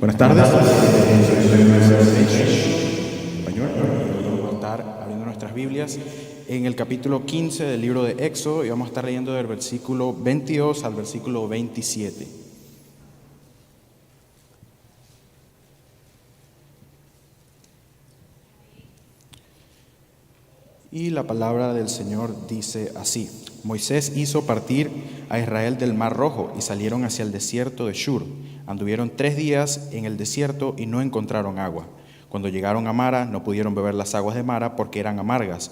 Buenas tardes. Español. Vamos a estar abriendo nuestras Biblias en el capítulo 15 del libro de Éxodo y vamos a estar leyendo del versículo 22 al versículo 27. Y la palabra del Señor dice así: Moisés hizo partir a Israel del Mar Rojo y salieron hacia el desierto de Shur. Anduvieron 3 días en el desierto y no encontraron agua. Cuando llegaron a Mara, no pudieron beber las aguas de Mara porque eran amargas.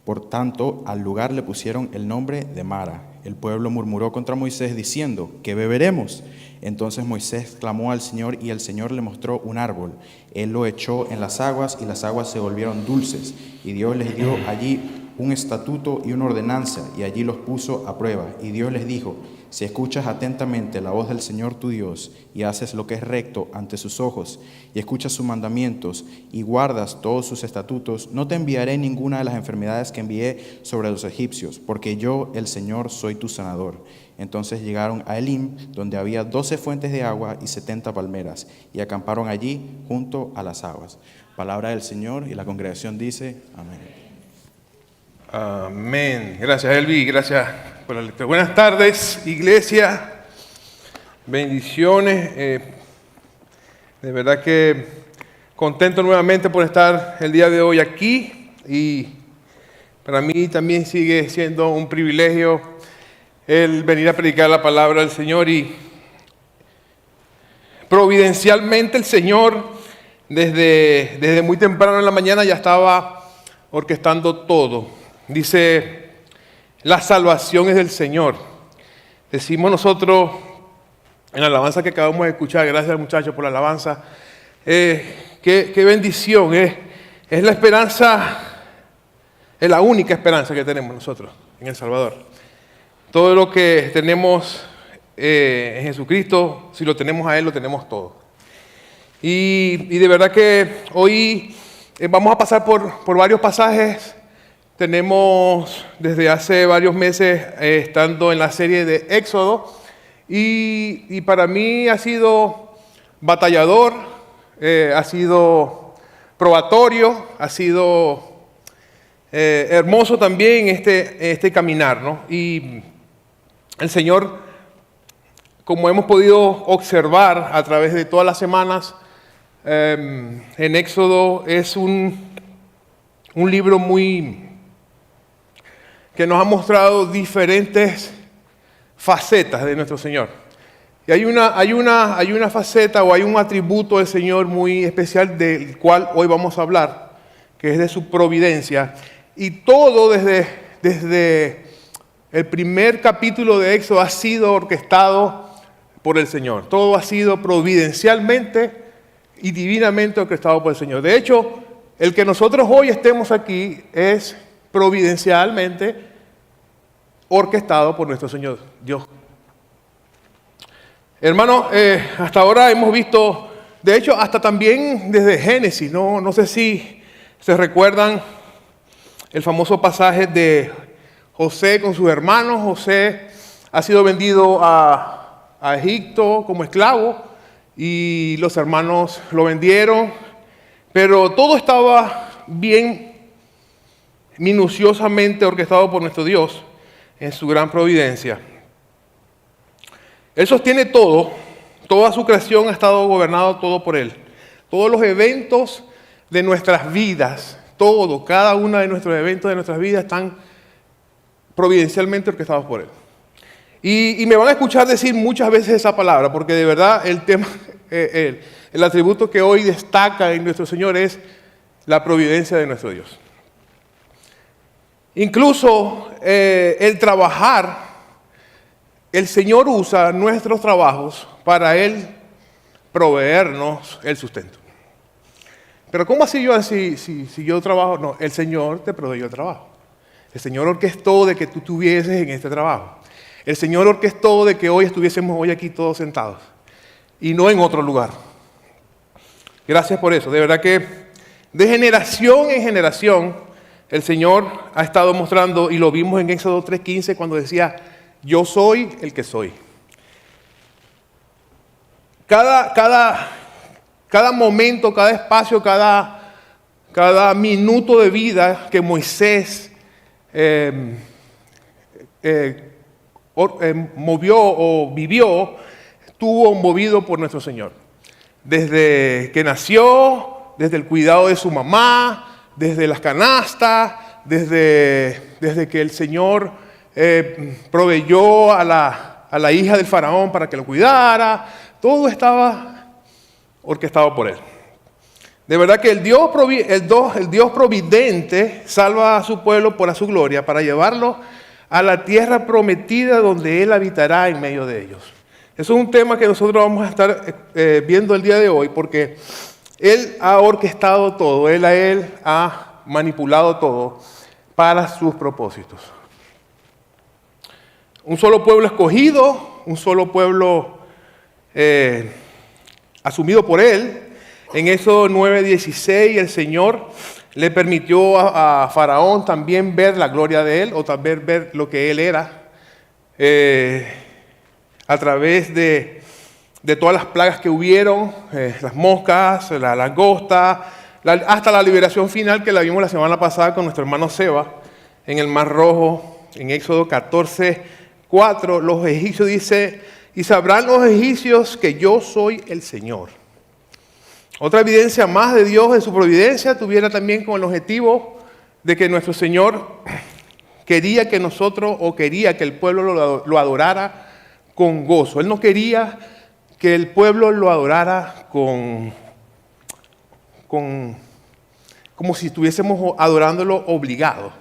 Por tanto, al lugar le pusieron el nombre de Mara. El pueblo murmuró contra Moisés diciendo: ¿qué beberemos? Entonces Moisés clamó al Señor y el Señor le mostró un árbol. Él lo echó en las aguas y las aguas se volvieron dulces. Y Dios les dio allí un estatuto y una ordenanza, y allí los puso a prueba. Y Dios les dijo: si escuchas atentamente la voz del Señor tu Dios, y haces lo que es recto ante sus ojos, y escuchas sus mandamientos, y guardas todos sus estatutos, no te enviaré ninguna de las enfermedades que envié sobre los egipcios, porque yo, el Señor, soy tu sanador. Entonces llegaron a Elim, donde había 12 fuentes de agua y 70 palmeras, y acamparon allí junto a las aguas. Palabra del Señor, y la congregación dice: amén. Amén. Gracias, Elvi. Gracias por la lectura. Buenas tardes, iglesia. Bendiciones. De verdad que contento nuevamente por estar el día de hoy aquí. Y para mí también sigue siendo un privilegio el venir a predicar la palabra del Señor. Y providencialmente el Señor desde muy temprano en la mañana ya estaba orquestando todo. Dice: la salvación es del Señor. Decimos nosotros en la alabanza que acabamos de escuchar, gracias muchachos por la alabanza, qué bendición, es la esperanza, es la única esperanza que tenemos nosotros en El Salvador. Todo lo que tenemos en Jesucristo, si lo tenemos a Él, lo tenemos todo. Y de verdad que hoy vamos a pasar por varios pasajes. Tenemos desde hace varios meses estando en la serie de Éxodo y para mí ha sido batallador, ha sido probatorio, ha sido hermoso también este caminar, ¿no? Y el Señor, como hemos podido observar a través de todas las semanas, en Éxodo es un libro que nos ha mostrado diferentes facetas de nuestro Señor. Y hay una faceta o hay un atributo del Señor muy especial del cual hoy vamos a hablar, que es de su providencia. Y todo desde el primer capítulo de Éxodo ha sido orquestado por el Señor. Todo ha sido providencialmente y divinamente orquestado por el Señor. De hecho, el que nosotros hoy estemos aquí es providencialmente orquestado por nuestro Señor Dios. Hermano, hasta ahora hemos visto, de hecho, hasta también desde Génesis, no sé si se recuerdan el famoso pasaje de José con sus hermanos. José ha sido vendido a Egipto como esclavo y los hermanos lo vendieron, pero todo estaba bien minuciosamente orquestado por nuestro Dios en su gran providencia. Él sostiene todo, toda su creación ha estado gobernado todo por Él. Todos los eventos de nuestras vidas, cada uno de nuestros eventos de nuestras vidas están providencialmente orquestados por Él. Y me van a escuchar decir muchas veces esa palabra, porque de verdad el tema, el atributo que hoy destaca en nuestro Señor es la providencia de nuestro Dios. Incluso el trabajar, el Señor usa nuestros trabajos para Él proveernos el sustento. Pero ¿cómo así si yo trabajo? No, el Señor te proveyó el trabajo. El Señor orquestó de que tú estuvieses en este trabajo. El Señor orquestó de que hoy estuviésemos hoy aquí todos sentados y no en otro lugar. Gracias por eso. De verdad que de generación en generación el Señor ha estado mostrando, y lo vimos en Éxodo 3:15 cuando decía: yo soy el que soy. Cada cada momento, cada espacio, cada minuto de vida que Moisés movió o vivió, estuvo movido por nuestro Señor. Desde que nació, desde el cuidado de su mamá, desde las canastas, desde que el Señor proveyó a la hija del faraón para que lo cuidara, todo estaba orquestado por él. De verdad que el Dios providente salva a su pueblo por su gloria para llevarlo a la tierra prometida donde Él habitará en medio de ellos. Eso es un tema que nosotros vamos a estar viendo el día de hoy porque Él ha orquestado todo, Él ha manipulado todo para sus propósitos. Un solo pueblo escogido, un solo pueblo asumido por Él. En Éxodo 9:16 el Señor le permitió a Faraón también ver la gloria de Él o también ver lo que Él era a través de todas las plagas que hubieron, las moscas, la langosta, hasta la liberación final que la vimos la semana pasada con nuestro hermano Seba en el Mar Rojo, en Éxodo 14:4, los egipcios dice, y sabrán los egipcios que yo soy el Señor. Otra evidencia más de Dios en su providencia tuviera también con el objetivo de que nuestro Señor quería que nosotros o quería que el pueblo lo adorara con gozo. Él no quería que el pueblo lo adorara como si estuviésemos adorándolo obligado.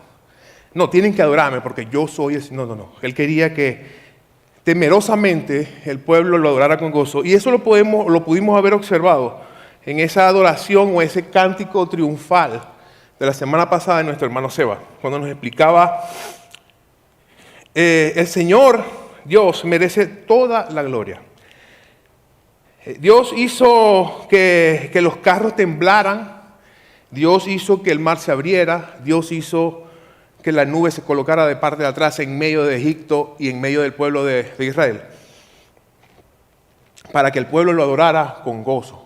No, tienen que adorarme porque yo soy el Señor. No. Él quería que temerosamente el pueblo lo adorara con gozo. Y eso lo pudimos haber observado en esa adoración o ese cántico triunfal de la semana pasada de nuestro hermano Seba, cuando nos explicaba, el Señor, Dios, merece toda la gloria. Dios hizo que los carros temblaran, Dios hizo que el mar se abriera, Dios hizo que la nube se colocara de parte de atrás en medio de Egipto y en medio del pueblo de Israel, para que el pueblo lo adorara con gozo.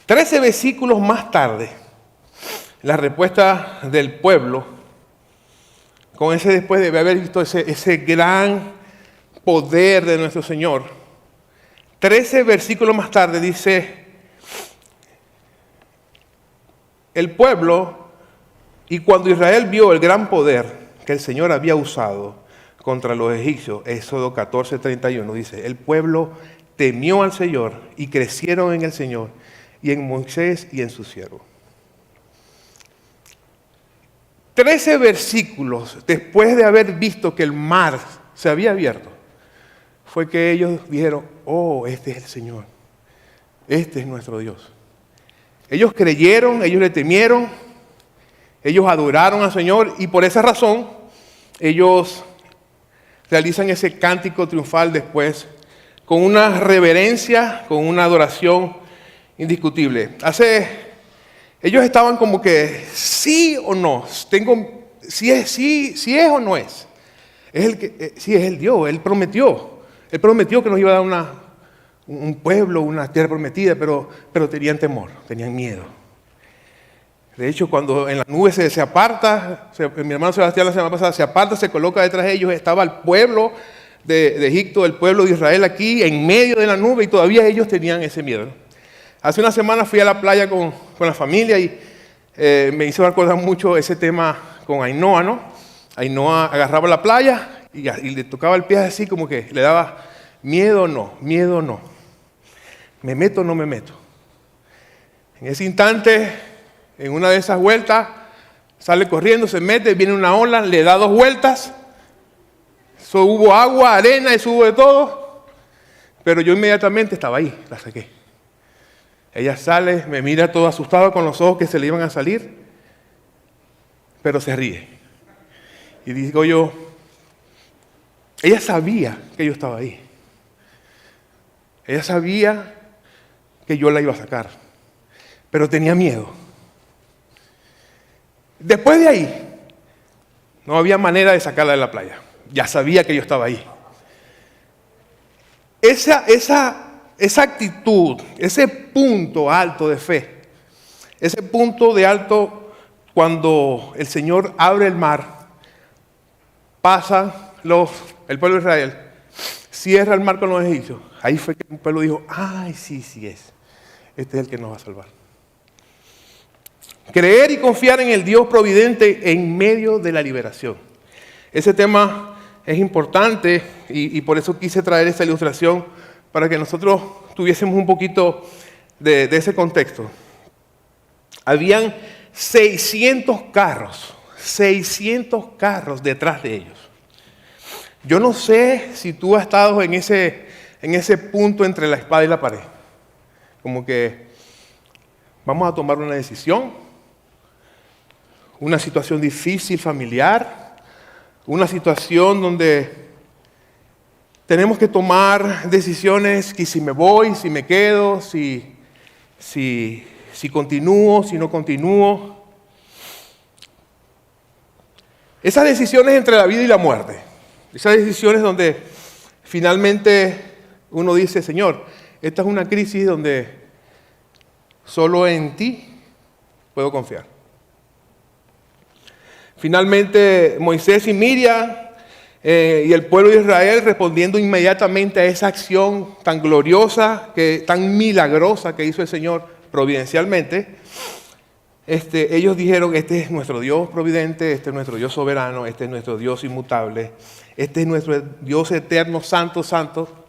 13 versículos más tarde, la respuesta del pueblo, después de haber visto ese gran poder de nuestro Señor, 13 versículos más tarde dice, el pueblo, y cuando Israel vio el gran poder que el Señor había usado contra los egipcios, Éxodo 14:31, dice, el pueblo temió al Señor y crecieron en el Señor y en Moisés y en su siervo. 13 versículos después de haber visto que el mar se había abierto, fue que ellos dijeron, oh, este es el Señor, este es nuestro Dios. Ellos creyeron, ellos le temieron, ellos adoraron al Señor y por esa razón ellos realizan ese cántico triunfal después con una reverencia, con una adoración indiscutible. Ellos estaban como que sí o no, si es o no es. Sí es el Dios, Él prometió que nos iba a dar un pueblo, una tierra prometida, pero tenían temor, tenían miedo. De hecho, cuando en la nube se aparta, mi hermano Sebastián la semana pasada se aparta, se coloca detrás de ellos, estaba el pueblo de Egipto, el pueblo de Israel aquí en medio de la nube y todavía ellos tenían ese miedo. Hace una semana fui a la playa con la familia y me hizo recordar mucho ese tema con Ainhoa, ¿no? Ainhoa agarraba la playa y le tocaba el pie así como que le daba miedo o no. ¿Me meto o no me meto? En ese instante, en una de esas vueltas, sale corriendo, se mete, viene una ola, le da 2 vueltas. Hubo agua, arena, eso hubo de todo. Pero yo inmediatamente estaba ahí, la saqué. Ella sale, me mira todo asustado con los ojos que se le iban a salir, pero se ríe. Y digo yo, ella sabía que yo estaba ahí. Ella sabía que yo la iba a sacar, pero tenía miedo. Después de ahí, no había manera de sacarla de la playa. Ya sabía que yo estaba ahí. esa actitud, ese punto alto de fe, ese punto de alto cuando el Señor abre el mar, pasa el pueblo de Israel, cierra el mar con los egipcios. Ahí fue que el pueblo dijo, ay, sí es. Este es el que nos va a salvar. Creer y confiar en el Dios providente en medio de la liberación. Ese tema es importante y por eso quise traer esta ilustración para que nosotros tuviésemos un poquito de ese contexto. Habían 600 carros detrás de ellos. Yo no sé si tú has estado en ese punto entre la espada y la pared. Como que vamos a tomar una decisión, una situación difícil familiar, una situación donde tenemos que tomar decisiones, que si me voy, si me quedo, si continúo, si no continúo. Esas decisiones entre la vida y la muerte. Esas decisiones donde finalmente uno dice, Señor, esta es una crisis donde solo en ti puedo confiar. Finalmente Moisés y Miriam y el pueblo de Israel respondiendo inmediatamente a esa acción tan gloriosa, tan milagrosa que hizo el Señor providencialmente, ellos dijeron, este es nuestro Dios providente, este es nuestro Dios soberano, este es nuestro Dios inmutable, este es nuestro Dios eterno, santo, santo.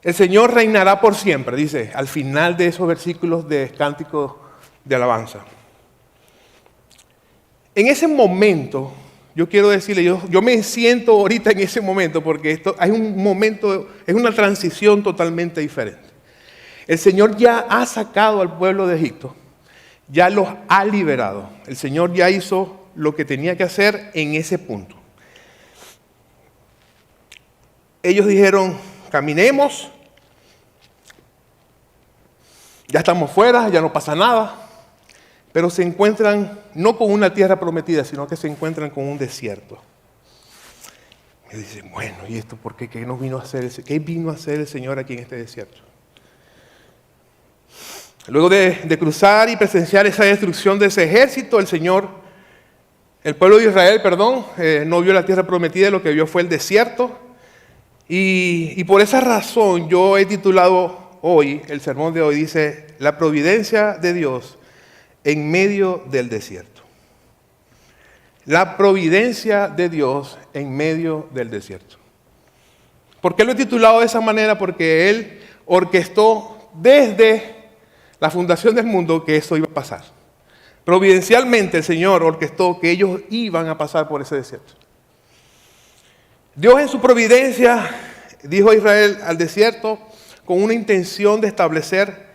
El Señor reinará por siempre, dice, al final de esos versículos de cántico de alabanza. En ese momento, yo quiero decirle, yo me siento ahorita en ese momento, porque hay un momento, es una transición totalmente diferente. El Señor ya ha sacado al pueblo de Egipto, ya los ha liberado. El Señor ya hizo lo que tenía que hacer en ese punto. Ellos dijeron, caminemos, ya estamos fuera, ya no pasa nada, pero se encuentran no con una tierra prometida, sino que se encuentran con un desierto. Y dicen, bueno, ¿y esto por qué? ¿Qué vino a hacer el Señor aquí en este desierto? Luego de cruzar y presenciar esa destrucción de ese ejército, el pueblo de Israel, no vio la tierra prometida, lo que vio fue el desierto. Y por esa razón yo he titulado hoy, el sermón de hoy, dice, la providencia de Dios en medio del desierto. La providencia de Dios en medio del desierto. ¿Por qué lo he titulado de esa manera? Porque Él orquestó desde la fundación del mundo que eso iba a pasar. Providencialmente el Señor orquestó que ellos iban a pasar por ese desierto. Dios en su providencia dijo a Israel al desierto con una intención de establecer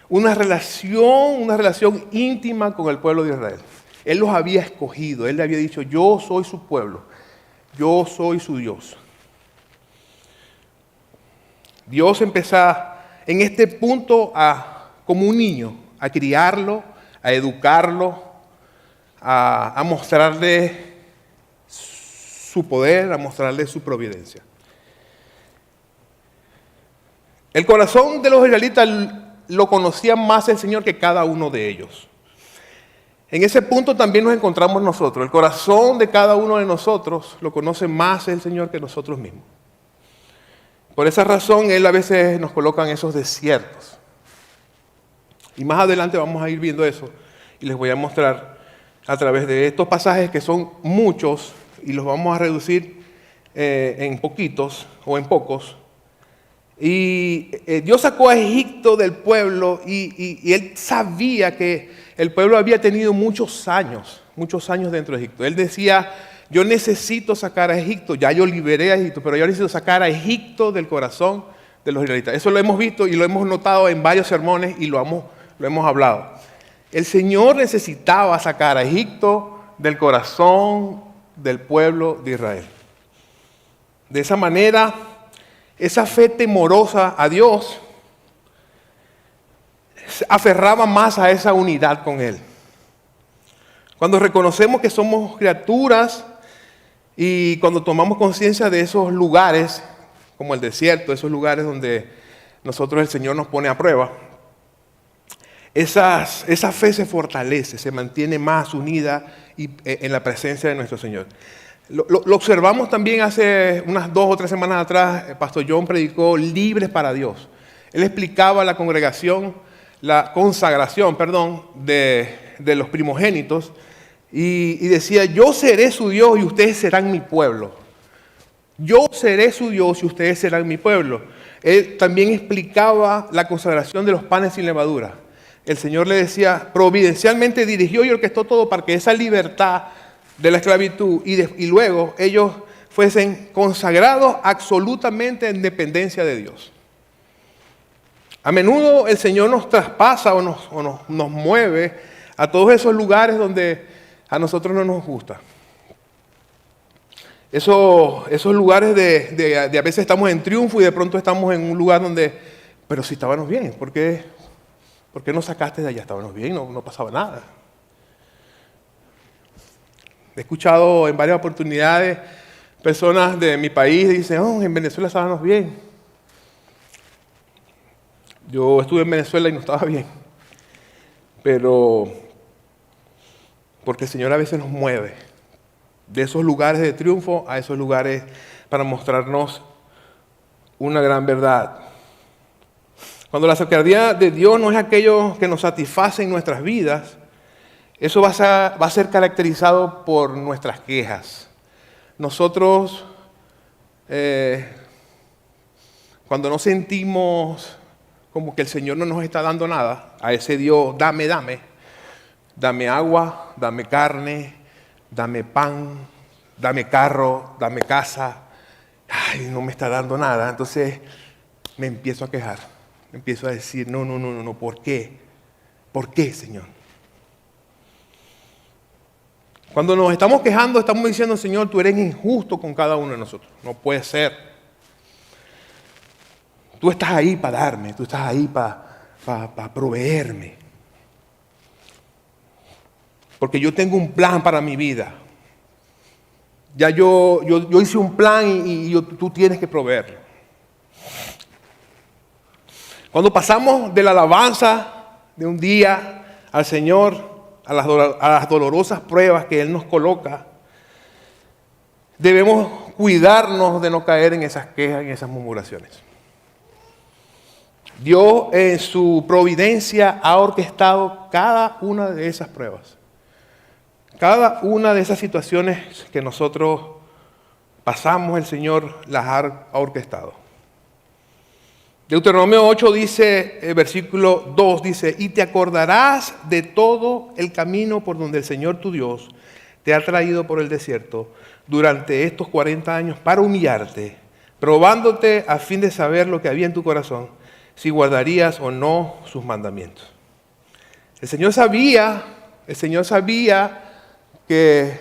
una relación íntima con el pueblo de Israel. Él los había escogido, Él le había dicho, yo soy su pueblo, yo soy su Dios. Dios empezó en este punto como un niño, a criarlo, a educarlo, a mostrarle su poder, a mostrarle su providencia. El corazón de los israelitas lo conocía más el Señor que cada uno de ellos. En ese punto también nos encontramos nosotros. El corazón de cada uno de nosotros lo conoce más el Señor que nosotros mismos. Por esa razón Él a veces nos coloca en esos desiertos. Y más adelante vamos a ir viendo eso y les voy a mostrar a través de estos pasajes que son muchos y los vamos a reducir en poquitos o en pocos. Y Dios sacó a Egipto del pueblo y Él sabía que el pueblo había tenido muchos años dentro de Egipto. Él decía, yo necesito sacar a Egipto, ya yo liberé a Egipto, pero yo necesito sacar a Egipto del corazón de los israelitas. Eso lo hemos visto y lo hemos notado en varios sermones y lo hemos hablado. El Señor necesitaba sacar a Egipto del corazón del pueblo de Israel. De esa manera, esa fe temorosa a Dios se aferraba más a esa unidad con Él. Cuando reconocemos que somos criaturas y cuando tomamos conciencia de esos lugares, como el desierto, esos lugares donde nosotros el Señor nos pone a prueba, esa fe se fortalece, se mantiene más unida en la presencia de nuestro Señor. Lo observamos también hace unas 2 o 3 semanas atrás. El pastor John predicó libres para Dios. Él explicaba a la congregación la consagración, de los primogénitos y decía: yo seré su Dios y ustedes serán mi pueblo. Yo seré su Dios y ustedes serán mi pueblo. Él también explicaba la consagración de los panes sin levadura. El Señor le decía, providencialmente dirigió y orquestó todo para que esa libertad de la esclavitud y luego ellos fuesen consagrados absolutamente en dependencia de Dios. A menudo el Señor nos traspasa o nos mueve a todos esos lugares donde a nosotros no nos gusta. Esos lugares de a veces estamos en triunfo y de pronto estamos en un lugar donde, pero si estábamos bien, ¿por qué nos sacaste de allá? Estábamos bien, no pasaba nada. He escuchado en varias oportunidades personas de mi país dicen: en Venezuela estábamos bien. Yo estuve en Venezuela y no estaba bien. Pero porque el Señor a veces nos mueve de esos lugares de triunfo a esos lugares para mostrarnos una gran verdad. Cuando la cercanía de Dios no es aquello que nos satisface en nuestras vidas, eso va a ser caracterizado por nuestras quejas. Nosotros, cuando no sentimos como que el Señor no nos está dando nada, a ese Dios, dame agua, dame carne, dame pan, dame carro, dame casa. Ay, no me está dando nada. Entonces me empiezo a quejar. Me empiezo a decir, no, ¿por qué? ¿Por qué, Señor? Cuando nos estamos quejando, estamos diciendo: Señor, tú eres injusto con cada uno de nosotros. No puede ser. Tú estás ahí para darme, tú estás ahí para proveerme. Porque yo tengo un plan para mi vida. Ya yo hice un plan y tú tienes que proveerlo. Cuando pasamos de la alabanza de un día al Señor, a las dolorosas pruebas que Él nos coloca, debemos cuidarnos de no caer en esas quejas y en esas murmuraciones. Dios en su providencia ha orquestado cada una de esas pruebas. Cada una de esas situaciones que nosotros pasamos, el Señor las ha orquestado. Deuteronomio 8 dice, versículo 2 dice: y te acordarás de todo el camino por donde el Señor tu Dios te ha traído por el desierto durante estos 40 años para humillarte, probándote a fin de saber lo que había en tu corazón, si guardarías o no sus mandamientos. El Señor sabía que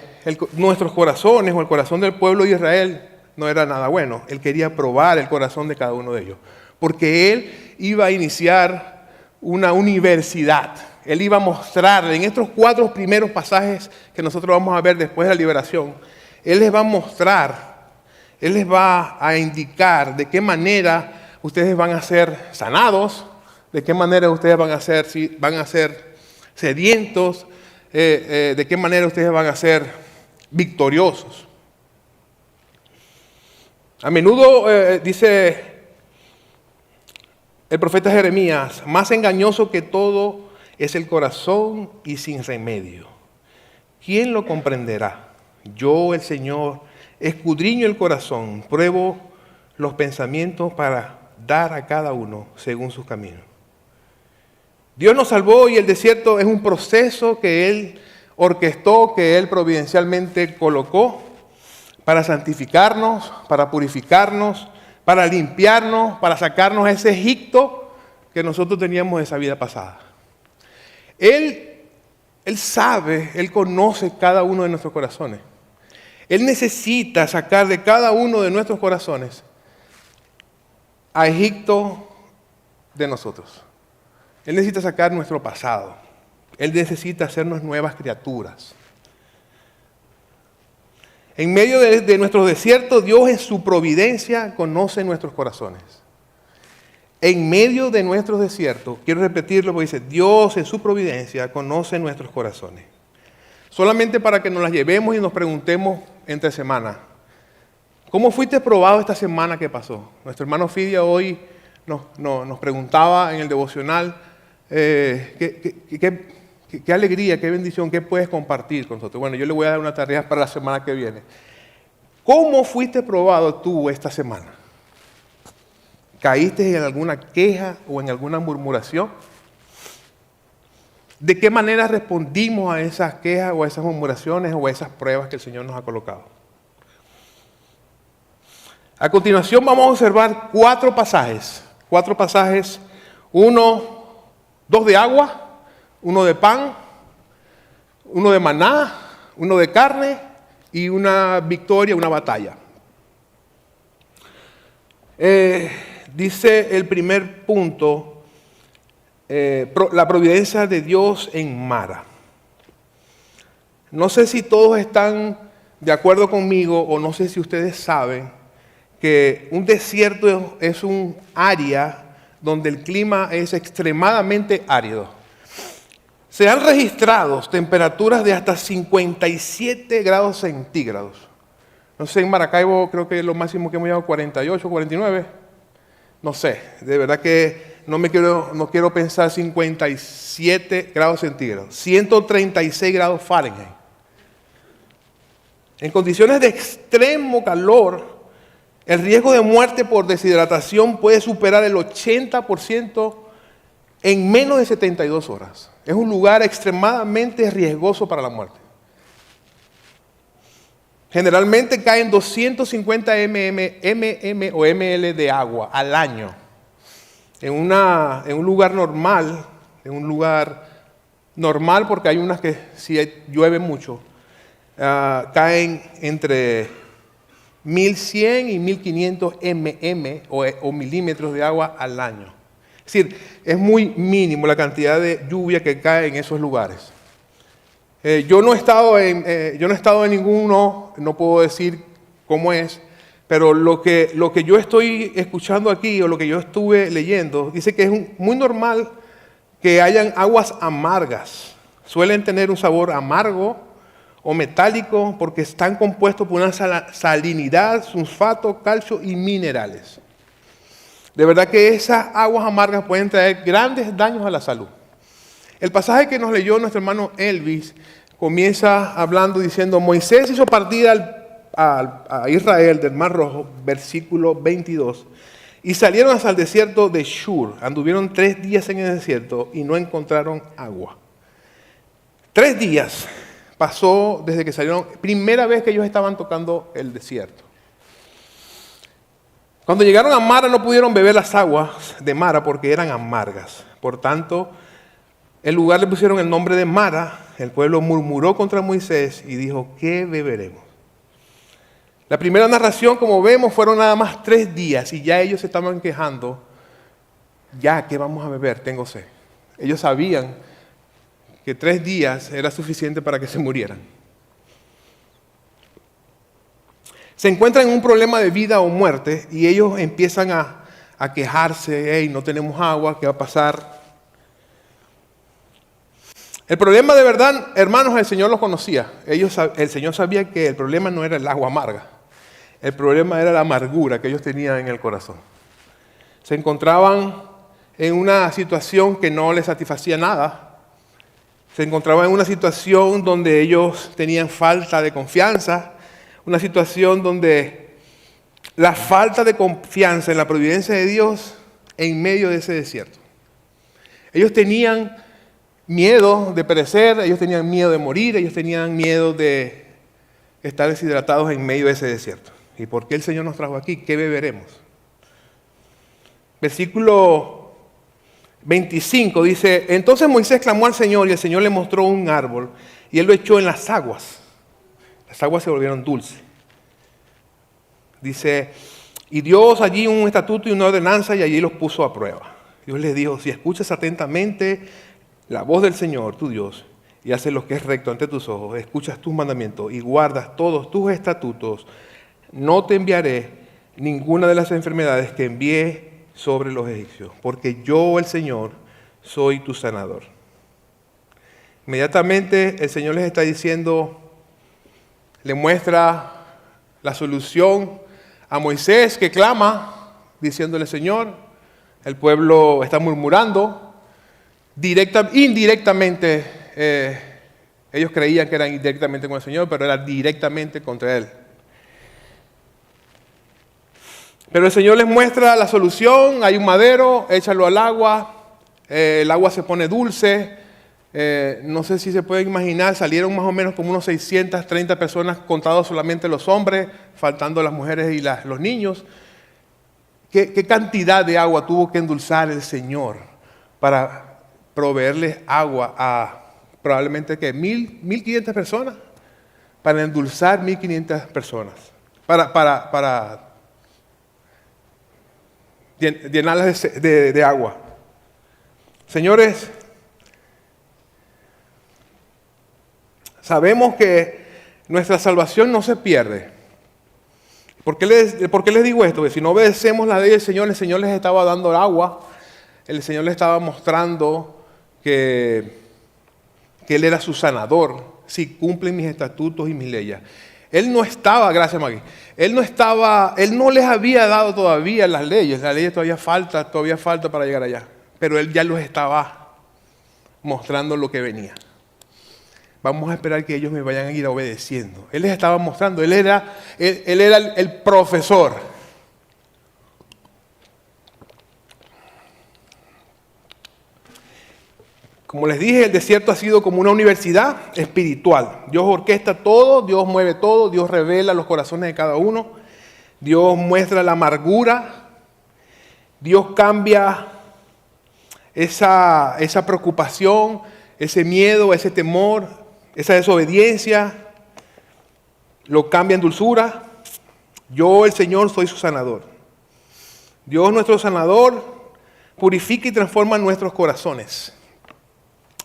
nuestros corazones o el corazón del pueblo de Israel no era nada bueno. Él quería probar el corazón de cada uno de ellos, porque Él iba a iniciar una universidad. Él iba a mostrar en estos 4 primeros pasajes que nosotros vamos a ver después de la liberación. Él les va a mostrar, Él les va a indicar de qué manera ustedes van a ser sanados, de qué manera ustedes van a ser sedientos, de qué manera ustedes van a ser victoriosos. A menudo dice el profeta Jeremías: más engañoso que todo es el corazón y sin remedio. ¿Quién lo comprenderá? Yo, el Señor, escudriño el corazón, pruebo los pensamientos para dar a cada uno según sus caminos. Dios nos salvó y el desierto es un proceso que Él orquestó, que Él providencialmente colocó para santificarnos, para purificarnos, para limpiarnos, para sacarnos ese Egipto que nosotros teníamos de esa vida pasada. Él sabe, Él conoce cada uno de nuestros corazones. Él necesita sacar de cada uno de nuestros corazones a Egipto de nosotros. Él necesita sacar nuestro pasado. Él necesita hacernos nuevas criaturas. En medio de nuestros desiertos, Dios en su providencia conoce nuestros corazones. en medio de nuestros desiertos. Quiero repetirlo porque dice, Dios en su providencia conoce nuestros corazones. Solamente para que nos las llevemos y nos preguntemos entre semana. ¿Cómo fuiste probado esta semana que pasó? Nuestro hermano Fidia hoy nos preguntaba en el devocional qué alegría, qué bendición, qué puedes compartir con nosotros. Bueno, yo le voy a dar una tarea para la semana que viene. ¿Cómo fuiste probado tú esta semana? ¿Caíste en alguna queja o en alguna murmuración? ¿De qué manera respondimos a esas quejas o a esas murmuraciones o a esas pruebas que el Señor nos ha colocado? A continuación vamos a observar cuatro pasajes. Dos de agua, uno de pan, uno de maná, uno de carne y una victoria, una batalla. Dice el primer punto, la providencia de Dios en Mara. No sé si todos están de acuerdo conmigo o no sé si ustedes saben que un desierto es un área donde el clima es extremadamente árido. Se han registrado temperaturas de hasta 57 grados centígrados. No sé, en Maracaibo creo que lo máximo que hemos llegado 48, 49. No sé, de verdad que no quiero pensar 57 grados centígrados. 136 grados Fahrenheit. En condiciones de extremo calor, el riesgo de muerte por deshidratación puede superar el 80% en menos de 72 horas. Es un lugar extremadamente riesgoso para la muerte. Generalmente caen 250 mm o ml de agua al año. En un lugar normal, porque hay unas que si llueve mucho, caen entre 1100 y 1500 mm o milímetros de agua al año. Es decir, es muy mínimo la cantidad de lluvia que cae en esos lugares. Yo no he estado en ninguno, no puedo decir cómo es, pero lo que yo estoy escuchando aquí o lo que yo estuve leyendo, dice que es muy normal que hayan aguas amargas. Suelen tener un sabor amargo o metálico porque están compuestos por una salinidad, sulfato, calcio y minerales. De verdad que esas aguas amargas pueden traer grandes daños a la salud. El pasaje que nos leyó nuestro hermano Elvis comienza hablando diciendo, Moisés hizo partir a Israel del Mar Rojo, versículo 22, y salieron hasta el desierto de Shur. Anduvieron 3 días en el desierto y no encontraron agua. 3 días pasó desde que salieron, primera vez que ellos estaban tocando el desierto. Cuando llegaron a Mara no pudieron beber las aguas de Mara porque eran amargas. Por tanto, el lugar le pusieron el nombre de Mara. El pueblo murmuró contra Moisés y dijo, ¿qué beberemos? La primera narración, como vemos, fueron nada más 3 días y ya ellos se estaban quejando. Ya, ¿qué vamos a beber? Tengo sed. Ellos sabían que 3 días era suficiente para que se murieran. Se encuentran en un problema de vida o muerte y ellos empiezan a quejarse, hey, no tenemos agua, ¿qué va a pasar? El problema de verdad, hermanos, el Señor los conocía. El Señor sabía que el problema no era el agua amarga. El problema era la amargura que ellos tenían en el corazón. Se encontraban en una situación que no les satisfacía nada. Se encontraban en una situación donde ellos tenían falta de confianza. Una situación donde la falta de confianza en la providencia de Dios en medio de ese desierto. Ellos tenían miedo de perecer, ellos tenían miedo de morir, ellos tenían miedo de estar deshidratados en medio de ese desierto. ¿Y por qué el Señor nos trajo aquí? ¿Qué beberemos? Versículo 25 dice, entonces Moisés clamó al Señor y el Señor le mostró un árbol y él lo echó en las aguas. Las aguas se volvieron dulces. Dice, y Dios allí un estatuto y una ordenanza y allí los puso a prueba. Dios les dijo, si escuchas atentamente la voz del Señor, tu Dios, y haces lo que es recto ante tus ojos, escuchas tus mandamientos y guardas todos tus estatutos, no te enviaré ninguna de las enfermedades que envié sobre los egipcios, porque yo, el Señor, soy tu sanador. Inmediatamente el Señor les está diciendo, le muestra la solución a Moisés, que clama, diciéndole: Señor, el pueblo está murmurando. Indirectamente, ellos creían que eran indirectamente con el Señor, pero era directamente contra Él. Pero el Señor les muestra la solución. Hay un madero, échalo al agua, el agua se pone dulce. No sé si se pueden imaginar, salieron más o menos como unos 630 personas, contados solamente los hombres, faltando las mujeres y los niños. ¿Qué cantidad de agua tuvo que endulzar el Señor para proveerles agua a probablemente que 1.500 personas? Para endulzar 1.500 personas, para llenarlas de agua. Señores, sabemos que nuestra salvación no se pierde. ¿Por qué les digo esto? Porque si no obedecemos la ley del Señor, el Señor les estaba dando agua, el Señor les estaba mostrando que Él era su sanador, si cumplen mis estatutos y mis leyes. Él no estaba, gracias Maggie, Él no les había dado todavía las leyes todavía falta para llegar allá, pero Él ya los estaba mostrando lo que venía. Vamos a esperar que ellos me vayan a ir obedeciendo. Él les estaba mostrando, él era el profesor. Como les dije, el desierto ha sido como una universidad espiritual. Dios orquesta todo, Dios mueve todo, Dios revela los corazones de cada uno. Dios muestra la amargura. Dios cambia esa preocupación, ese miedo, ese temor, esa desobediencia, lo cambia en dulzura. Yo, el Señor, soy su sanador. Dios, nuestro sanador, purifica y transforma nuestros corazones,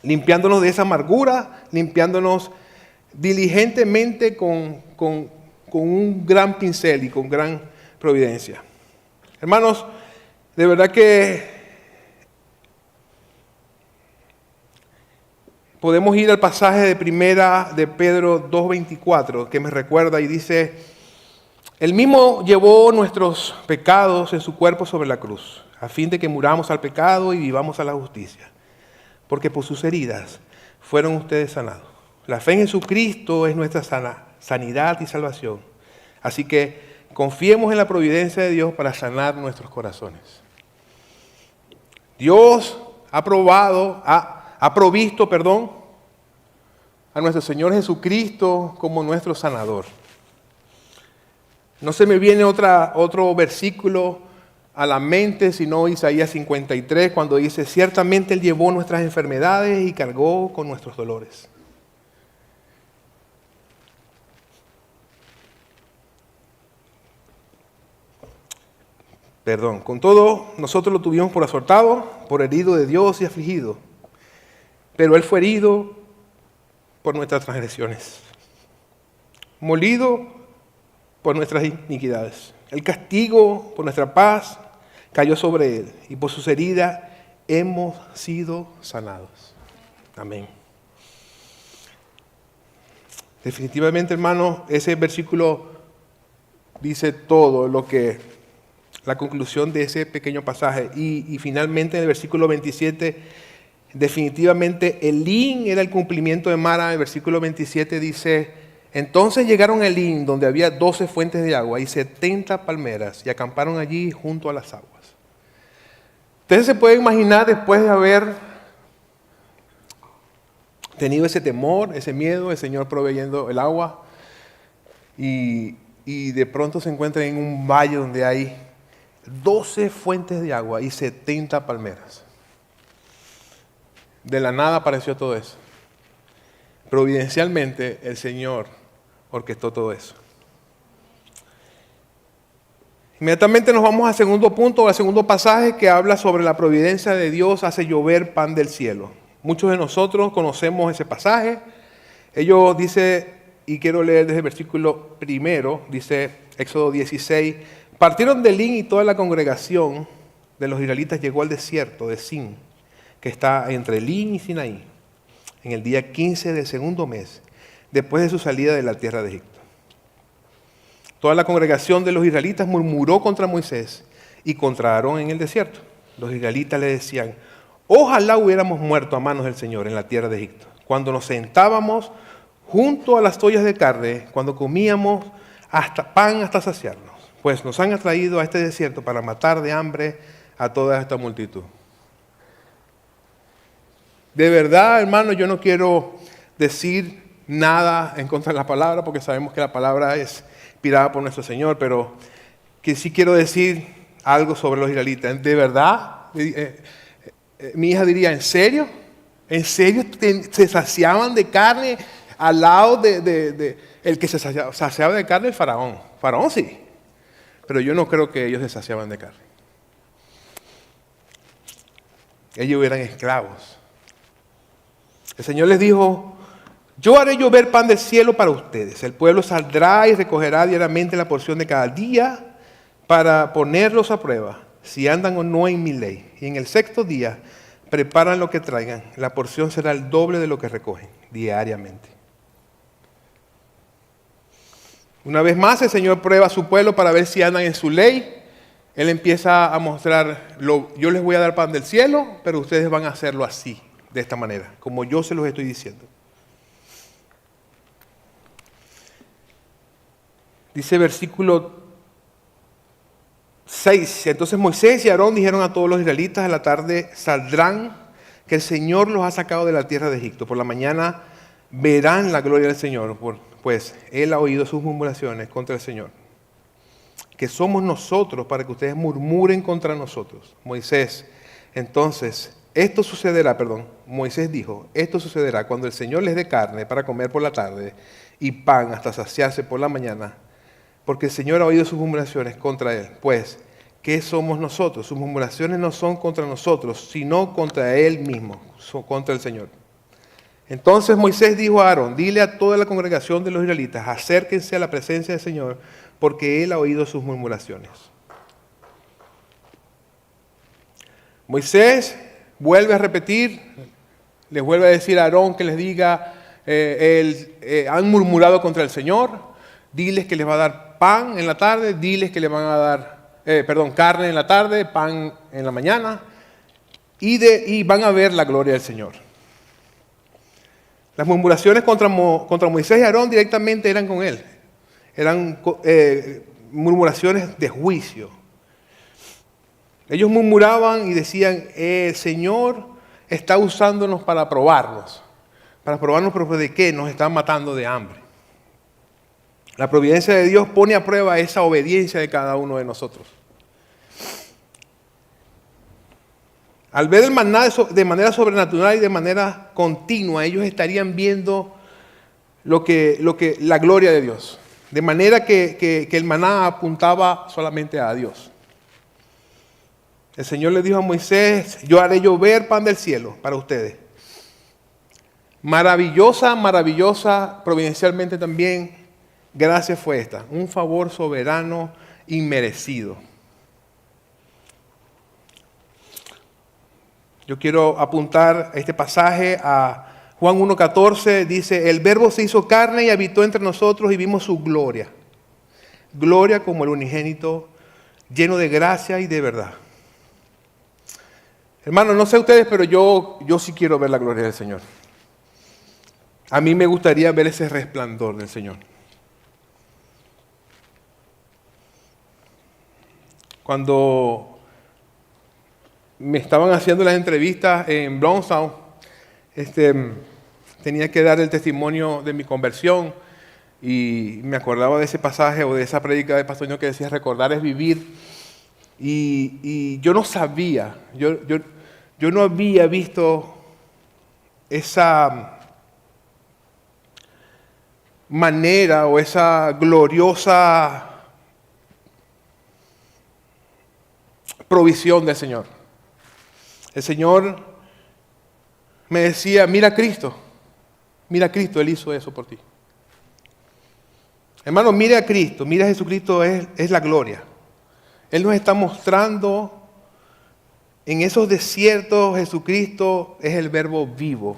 limpiándonos de esa amargura, limpiándonos diligentemente con un gran pincel y con gran providencia. Hermanos, de verdad que podemos ir al pasaje de primera de Pedro 2:24, que me recuerda y dice: Él mismo llevó nuestros pecados en su cuerpo sobre la cruz, a fin de que muramos al pecado y vivamos a la justicia. Porque por sus heridas fueron ustedes sanados. La fe en Jesucristo es nuestra sanidad y salvación. Así que confiemos en la providencia de Dios para sanar nuestros corazones. Dios ha provisto a nuestro Señor Jesucristo como nuestro sanador. No se me viene otro versículo a la mente, sino Isaías 53, cuando dice: ciertamente Él llevó nuestras enfermedades y cargó con nuestros dolores. Con todo, nosotros lo tuvimos por azotado, por herido de Dios y afligido. Pero Él fue herido por nuestras transgresiones, molido por nuestras iniquidades. El castigo por nuestra paz cayó sobre Él, y por sus heridas hemos sido sanados. Amén. Definitivamente, hermanos, ese versículo dice todo lo que la conclusión de ese pequeño pasaje. Y finalmente en el versículo 27, definitivamente Elín era el cumplimiento de Mara. El versículo 27 dice: entonces llegaron a Elín, donde había 12 fuentes de agua y 70 palmeras, y acamparon allí junto a las aguas. Ustedes se pueden imaginar, después de haber tenido ese temor, ese miedo, el Señor proveyendo el agua, y de pronto se encuentran en un valle donde hay 12 fuentes de agua y 70 palmeras. De la nada apareció todo eso. Providencialmente el Señor orquestó todo eso. Inmediatamente nos vamos al segundo punto, al segundo pasaje, que habla sobre la providencia de Dios hace llover pan del cielo. Muchos de nosotros conocemos ese pasaje. Ellos dice, y quiero leer desde el versículo primero, dice Éxodo 16: partieron de Elín y toda la congregación de los israelitas llegó al desierto de Sin, que está entre Elín y Sinaí, en el día 15 del segundo mes, después de su salida de la tierra de Egipto. Toda la congregación de los israelitas murmuró contra Moisés y contra Aarón en el desierto. Los israelitas le decían: ojalá hubiéramos muerto a manos del Señor en la tierra de Egipto, cuando nos sentábamos junto a las ollas de carne, cuando comíamos pan hasta saciarnos, pues nos han atraído a este desierto para matar de hambre a toda esta multitud. De verdad, hermano, yo no quiero decir nada en contra de la palabra, porque sabemos que la palabra es inspirada por nuestro Señor, pero que sí quiero decir algo sobre los israelitas. De verdad, mi hija diría: ¿en serio? ¿En serio se saciaban de carne al lado de el que se saciaba de carne? El faraón. Faraón sí, pero yo no creo que ellos se saciaban de carne. Ellos eran esclavos. El Señor les dijo: yo haré llover pan del cielo para ustedes. El pueblo saldrá y recogerá diariamente la porción de cada día para ponerlos a prueba, si andan o no en mi ley. Y en el sexto día preparan lo que traigan. La porción será el doble de lo que recogen diariamente. Una vez más, el Señor prueba a su pueblo para ver si andan en su ley. Él empieza a mostrar: yo les voy a dar pan del cielo, pero ustedes van a hacerlo así, de esta manera, como yo se los estoy diciendo. Dice versículo 6. Entonces Moisés y Aarón dijeron a todos los israelitas: a la tarde saldrán, que el Señor los ha sacado de la tierra de Egipto. Por la mañana verán la gloria del Señor, pues Él ha oído sus murmuraciones contra el Señor. Que somos nosotros para que ustedes murmuren contra nosotros. Moisés dijo: esto sucederá cuando el Señor les dé carne para comer por la tarde y pan hasta saciarse por la mañana, porque el Señor ha oído sus murmuraciones contra Él. Pues, ¿qué somos nosotros? Sus murmuraciones no son contra nosotros, sino contra Él mismo, contra el Señor. Entonces Moisés dijo a Aarón: dile a toda la congregación de los israelitas: acérquense a la presencia del Señor, porque Él ha oído sus murmuraciones. Moisés vuelve a repetir, les vuelve a decir a Aarón que les diga: han murmurado contra el Señor, diles que les va a dar pan en la tarde, diles que les van a dar, carne en la tarde, pan en la mañana, y van a ver la gloria del Señor. Las murmuraciones contra Moisés y Aarón directamente eran con él. Eran murmuraciones de juicio. Ellos murmuraban y decían: el Señor está usándonos para probarnos. Para probarnos, pero ¿de qué? Nos están matando de hambre. La providencia de Dios pone a prueba esa obediencia de cada uno de nosotros. Al ver el maná de manera sobrenatural y de manera continua, ellos estarían viendo la gloria de Dios. De manera que el maná apuntaba solamente a Dios. El Señor le dijo a Moisés: yo haré llover pan del cielo para ustedes. Maravillosa, providencialmente también, gracia fue esta. Un favor soberano inmerecido. Yo quiero apuntar este pasaje a Juan 1:14. Dice: el Verbo se hizo carne y habitó entre nosotros y vimos su gloria. Gloria como el unigénito, lleno de gracia y de verdad. Hermanos, no sé ustedes, pero yo sí quiero ver la gloria del Señor. A mí me gustaría ver ese resplandor del Señor. Cuando me estaban haciendo las entrevistas en Brownstown, tenía que dar el testimonio de mi conversión y me acordaba de ese pasaje o de esa prédica de Pastor Ño que decía: recordar es vivir. Y yo no sabía, yo no había visto esa manera o esa gloriosa provisión del Señor. El Señor me decía: mira a Cristo, Él hizo eso por ti. Hermano, mire a Cristo, mira a Jesucristo, es la gloria. Él nos está mostrando En esos desiertos Jesucristo es el verbo vivo.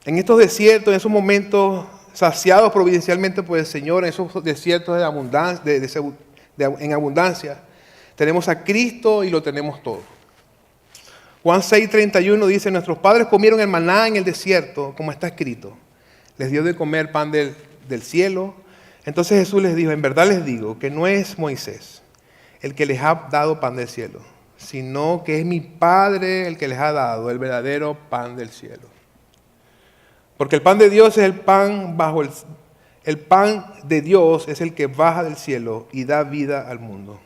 En estos desiertos, en esos momentos saciados providencialmente por el Señor, en esos desiertos de abundancia, en abundancia, tenemos a Cristo y lo tenemos todo. Juan 6:31 dice, nuestros padres comieron el maná en el desierto, como está escrito. Les dio de comer pan del cielo. Entonces Jesús les dijo, en verdad les digo que no es Moisés el que les ha dado pan del cielo, sino que es mi Padre el que les ha dado el verdadero pan del cielo. Porque el pan de Dios es el pan el pan de Dios es el que baja del cielo y da vida al mundo.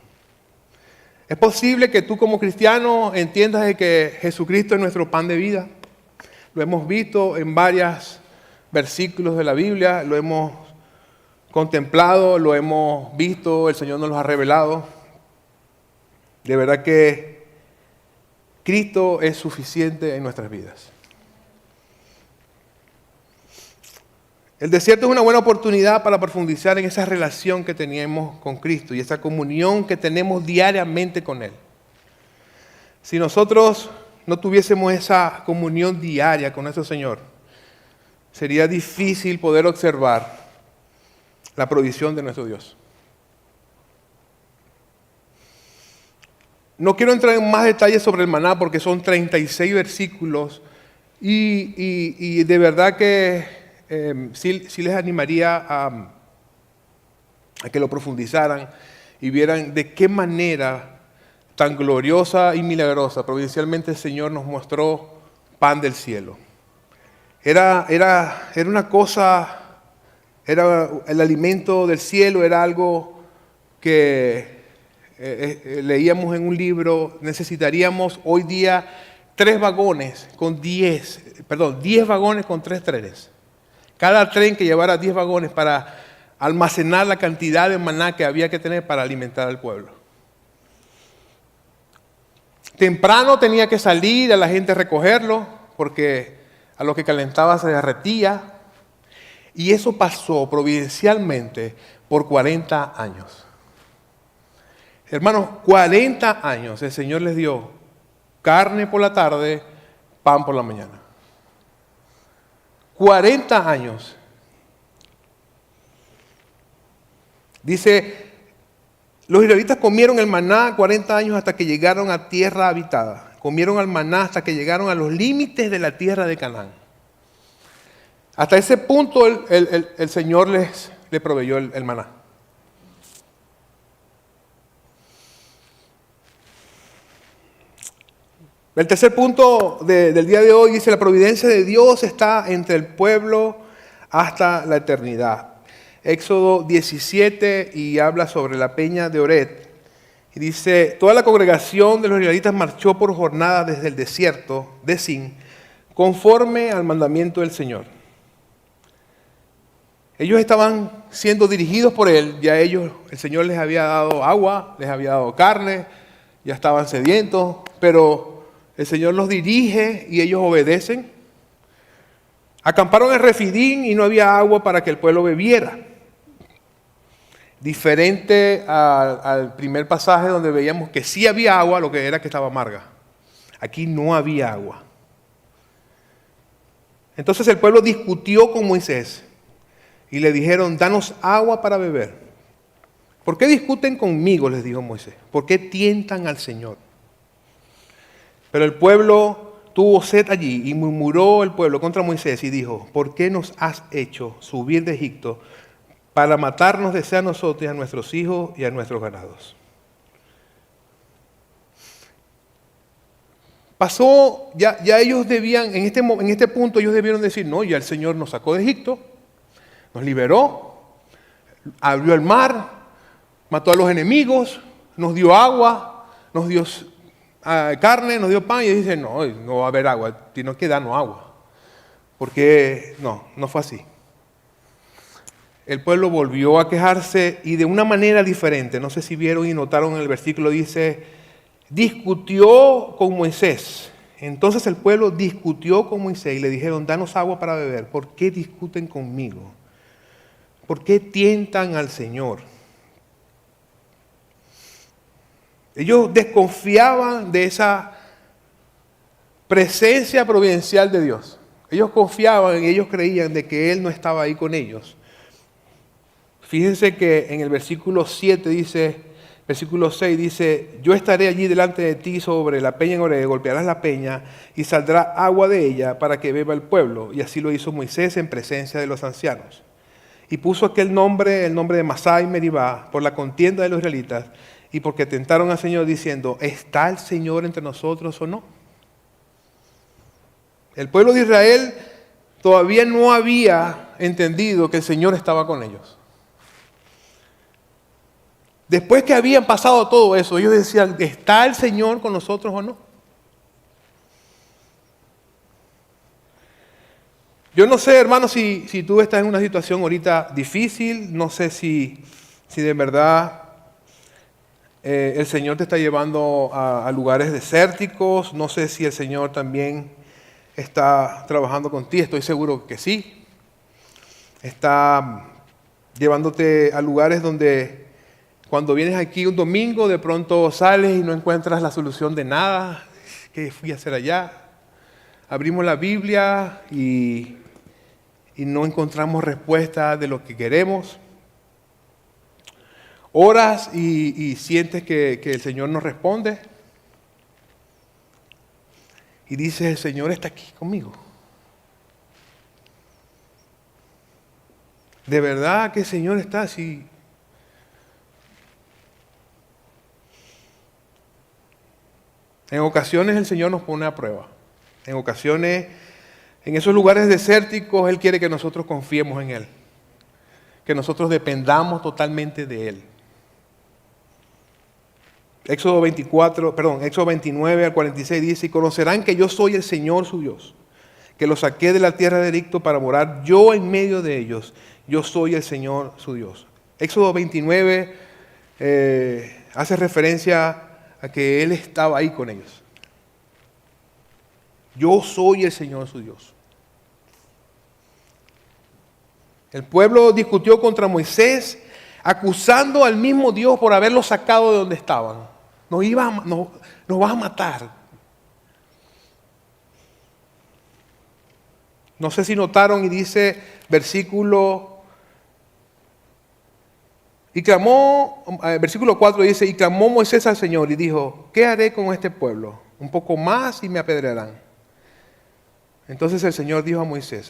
Es posible que tú como cristiano entiendas de que Jesucristo es nuestro pan de vida. Lo hemos visto en varios versículos de la Biblia, lo hemos contemplado, lo hemos visto, el Señor nos lo ha revelado. De verdad que Cristo es suficiente en nuestras vidas. El desierto es una buena oportunidad para profundizar en esa relación que teníamos con Cristo y esa comunión que tenemos diariamente con Él. Si nosotros no tuviésemos esa comunión diaria con nuestro Señor, sería difícil poder observar la provisión de nuestro Dios. No quiero entrar en más detalles sobre el maná porque son 36 versículos y de verdad que sí les animaría a que lo profundizaran y vieran de qué manera tan gloriosa y milagrosa providencialmente el Señor nos mostró pan del cielo. Era una cosa, era el alimento del cielo, era algo que leíamos en un libro, necesitaríamos hoy día 10 vagones con 3 trenes. Cada tren que llevara 10 vagones para almacenar la cantidad de maná que había que tener para alimentar al pueblo. Temprano tenía que salir a la gente a recogerlo, porque a lo que calentaba se derretía. Y eso pasó providencialmente por 40 años. Hermanos, 40 años el Señor les dio carne por la tarde, pan por la mañana. 40 años. Dice, los israelitas comieron el maná 40 años hasta que llegaron a tierra habitada. Comieron el maná hasta que llegaron a los límites de la tierra de Canaán. Hasta ese punto el Señor les proveyó el maná. El tercer punto del día de hoy dice, la providencia de Dios está entre el pueblo hasta la eternidad. Éxodo 17 y habla sobre la peña de Oret. Y dice, toda la congregación de los israelitas marchó por jornada desde el desierto de Sin, conforme al mandamiento del Señor. Ellos estaban siendo dirigidos por Él, ya el Señor les había dado agua, les había dado carne, ya estaban sedientos, pero el Señor los dirige y ellos obedecen. Acamparon en Refidín y no había agua para que el pueblo bebiera. Diferente al primer pasaje donde veíamos que sí había agua, lo que era que estaba amarga. Aquí no había agua. Entonces el pueblo discutió con Moisés y le dijeron, danos agua para beber. ¿Por qué discuten conmigo?, les dijo Moisés. ¿Por qué tientan al Señor? Pero el pueblo tuvo sed allí y murmuró el pueblo contra Moisés y dijo, ¿por qué nos has hecho subir de Egipto para matarnos de sed a nosotros y a nuestros hijos y a nuestros ganados? Pasó, ya ellos debían, en este punto ellos debieron decir, no, ya el Señor nos sacó de Egipto, nos liberó, abrió el mar, mató a los enemigos, nos dio agua, nos dio carne, nos dio pan, y dicen, no va a haber agua, tiene que darnos agua. Porque no fue así. El pueblo volvió a quejarse y de una manera diferente. No sé si vieron y notaron en el versículo, dice, discutió con Moisés. Entonces el pueblo discutió con Moisés y le dijeron, danos agua para beber. ¿Por qué discuten conmigo? ¿Por qué tientan al Señor? Ellos desconfiaban de esa presencia providencial de Dios. Ellos confiaban y ellos creían de que Él no estaba ahí con ellos. Fíjense que en el versículo 7 dice, versículo 6 dice, yo estaré allí delante de ti sobre la peña en Horeb, golpearás la peña y saldrá agua de ella para que beba el pueblo. Y así lo hizo Moisés en presencia de los ancianos. Y puso aquel nombre, el nombre de Masá y Meribá, por la contienda de los israelitas y porque tentaron al Señor diciendo, ¿está el Señor entre nosotros o no? El pueblo de Israel todavía no había entendido que el Señor estaba con ellos. Después que habían pasado todo eso, ellos decían, ¿está el Señor con nosotros o no? Yo no sé, hermano, si tú estás en una situación ahorita difícil, no sé si de verdad el Señor te está llevando a lugares desérticos, no sé si el Señor también está trabajando contigo, estoy seguro que sí. Está llevándote a lugares donde cuando vienes aquí un domingo de pronto sales y no encuentras la solución de nada. ¿Qué fui a hacer allá? Abrimos la Biblia y no encontramos respuesta de lo que queremos. Oras y sientes que el Señor no responde. Y dices, el Señor está aquí conmigo. ¿De verdad que el Señor está así? En ocasiones el Señor nos pone a prueba. En ocasiones, en esos lugares desérticos, Él quiere que nosotros confiemos en Él. Que nosotros dependamos totalmente de Él. Éxodo 29 al 46 dice, y conocerán que yo soy el Señor su Dios, que los saqué de la tierra de Egipto para morar yo en medio de ellos. Yo soy el Señor su Dios. Éxodo 29 hace referencia a que Él estaba ahí con ellos. Yo soy el Señor su Dios. El pueblo discutió contra Moisés, acusando al mismo Dios por haberlos sacado de donde estaban. Nos vas a matar. No sé si notaron y dice versículo 4 dice, y clamó Moisés al Señor y dijo, ¿qué haré con este pueblo? Un poco más y me apedrearán. Entonces el Señor dijo a Moisés,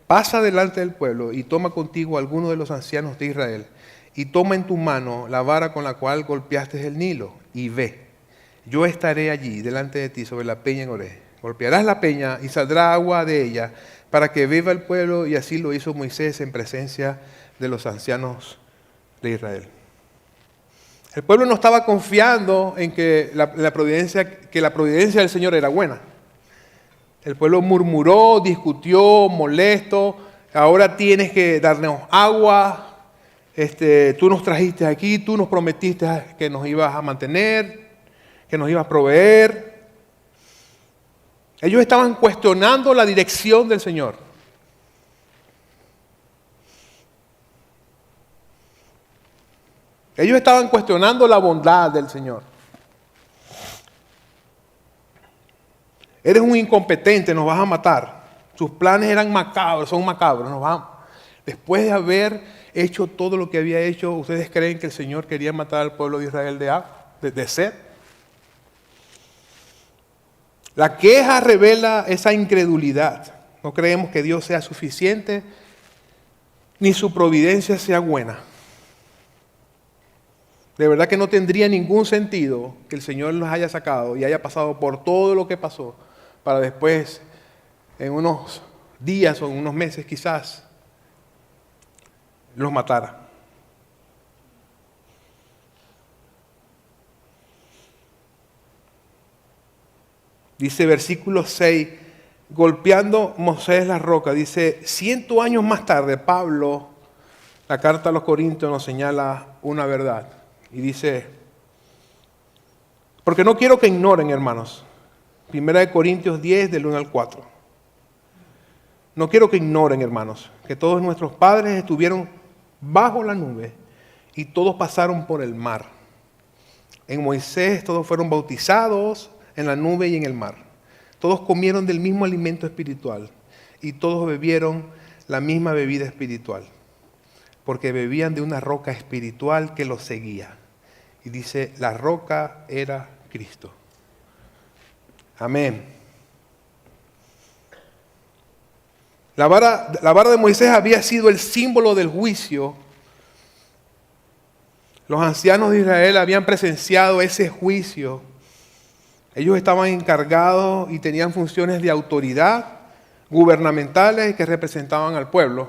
pasa delante del pueblo y toma contigo a alguno de los ancianos de Israel y toma en tu mano la vara con la cual golpeaste el Nilo y ve. Yo estaré allí delante de ti sobre la peña en Horeb. Golpearás la peña y saldrá agua de ella para que beba el pueblo, y así lo hizo Moisés en presencia de los ancianos de Israel. El pueblo no estaba confiando en que la providencia del Señor era buena. El pueblo murmuró, discutió, molesto. Ahora tienes que darnos agua. Tú nos trajiste aquí, tú nos prometiste que nos ibas a mantener, que nos ibas a proveer. Ellos estaban cuestionando la dirección del Señor. Ellos estaban cuestionando la bondad del Señor. Eres un incompetente, nos vas a matar. Sus planes eran macabros, son macabros. Después de haber hecho todo lo que había hecho, ¿ustedes creen que el Señor quería matar al pueblo de Israel de sed? La queja revela esa incredulidad. No creemos que Dios sea suficiente, ni su providencia sea buena. De verdad que no tendría ningún sentido que el Señor los haya sacado y haya pasado por todo lo que pasó, para después, en unos días o en unos meses quizás, los matara. Dice versículo 6, golpeando Moisés la roca, dice, 100 años más tarde, Pablo, la carta a los Corintios nos señala una verdad. Y dice, porque no quiero que ignoren, hermanos, 1 Corintios 10, del 1 al 4. No quiero que ignoren, hermanos, que todos nuestros padres estuvieron bajo la nube y todos pasaron por el mar. En Moisés todos fueron bautizados en la nube y en el mar. Todos comieron del mismo alimento espiritual y todos bebieron la misma bebida espiritual, porque bebían de una roca espiritual que los seguía. Y dice, la roca era Cristo. Amén. La vara de Moisés había sido el símbolo del juicio. Los ancianos de Israel habían presenciado ese juicio. Ellos estaban encargados y tenían funciones de autoridad gubernamentales que representaban al pueblo.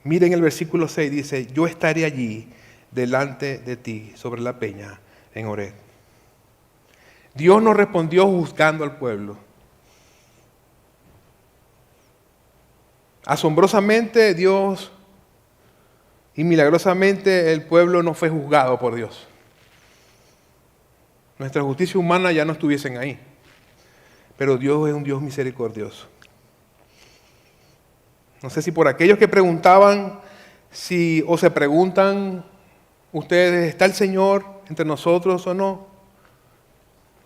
Miren el versículo 6, dice, yo estaré allí delante de ti sobre la peña en Horeb. Dios no respondió juzgando al pueblo. Asombrosamente Dios y milagrosamente el pueblo no fue juzgado por Dios. Nuestra justicia humana ya no estuviesen ahí. Pero Dios es un Dios misericordioso. No sé si por aquellos que preguntaban o se preguntan ustedes, ¿está el Señor entre nosotros o no?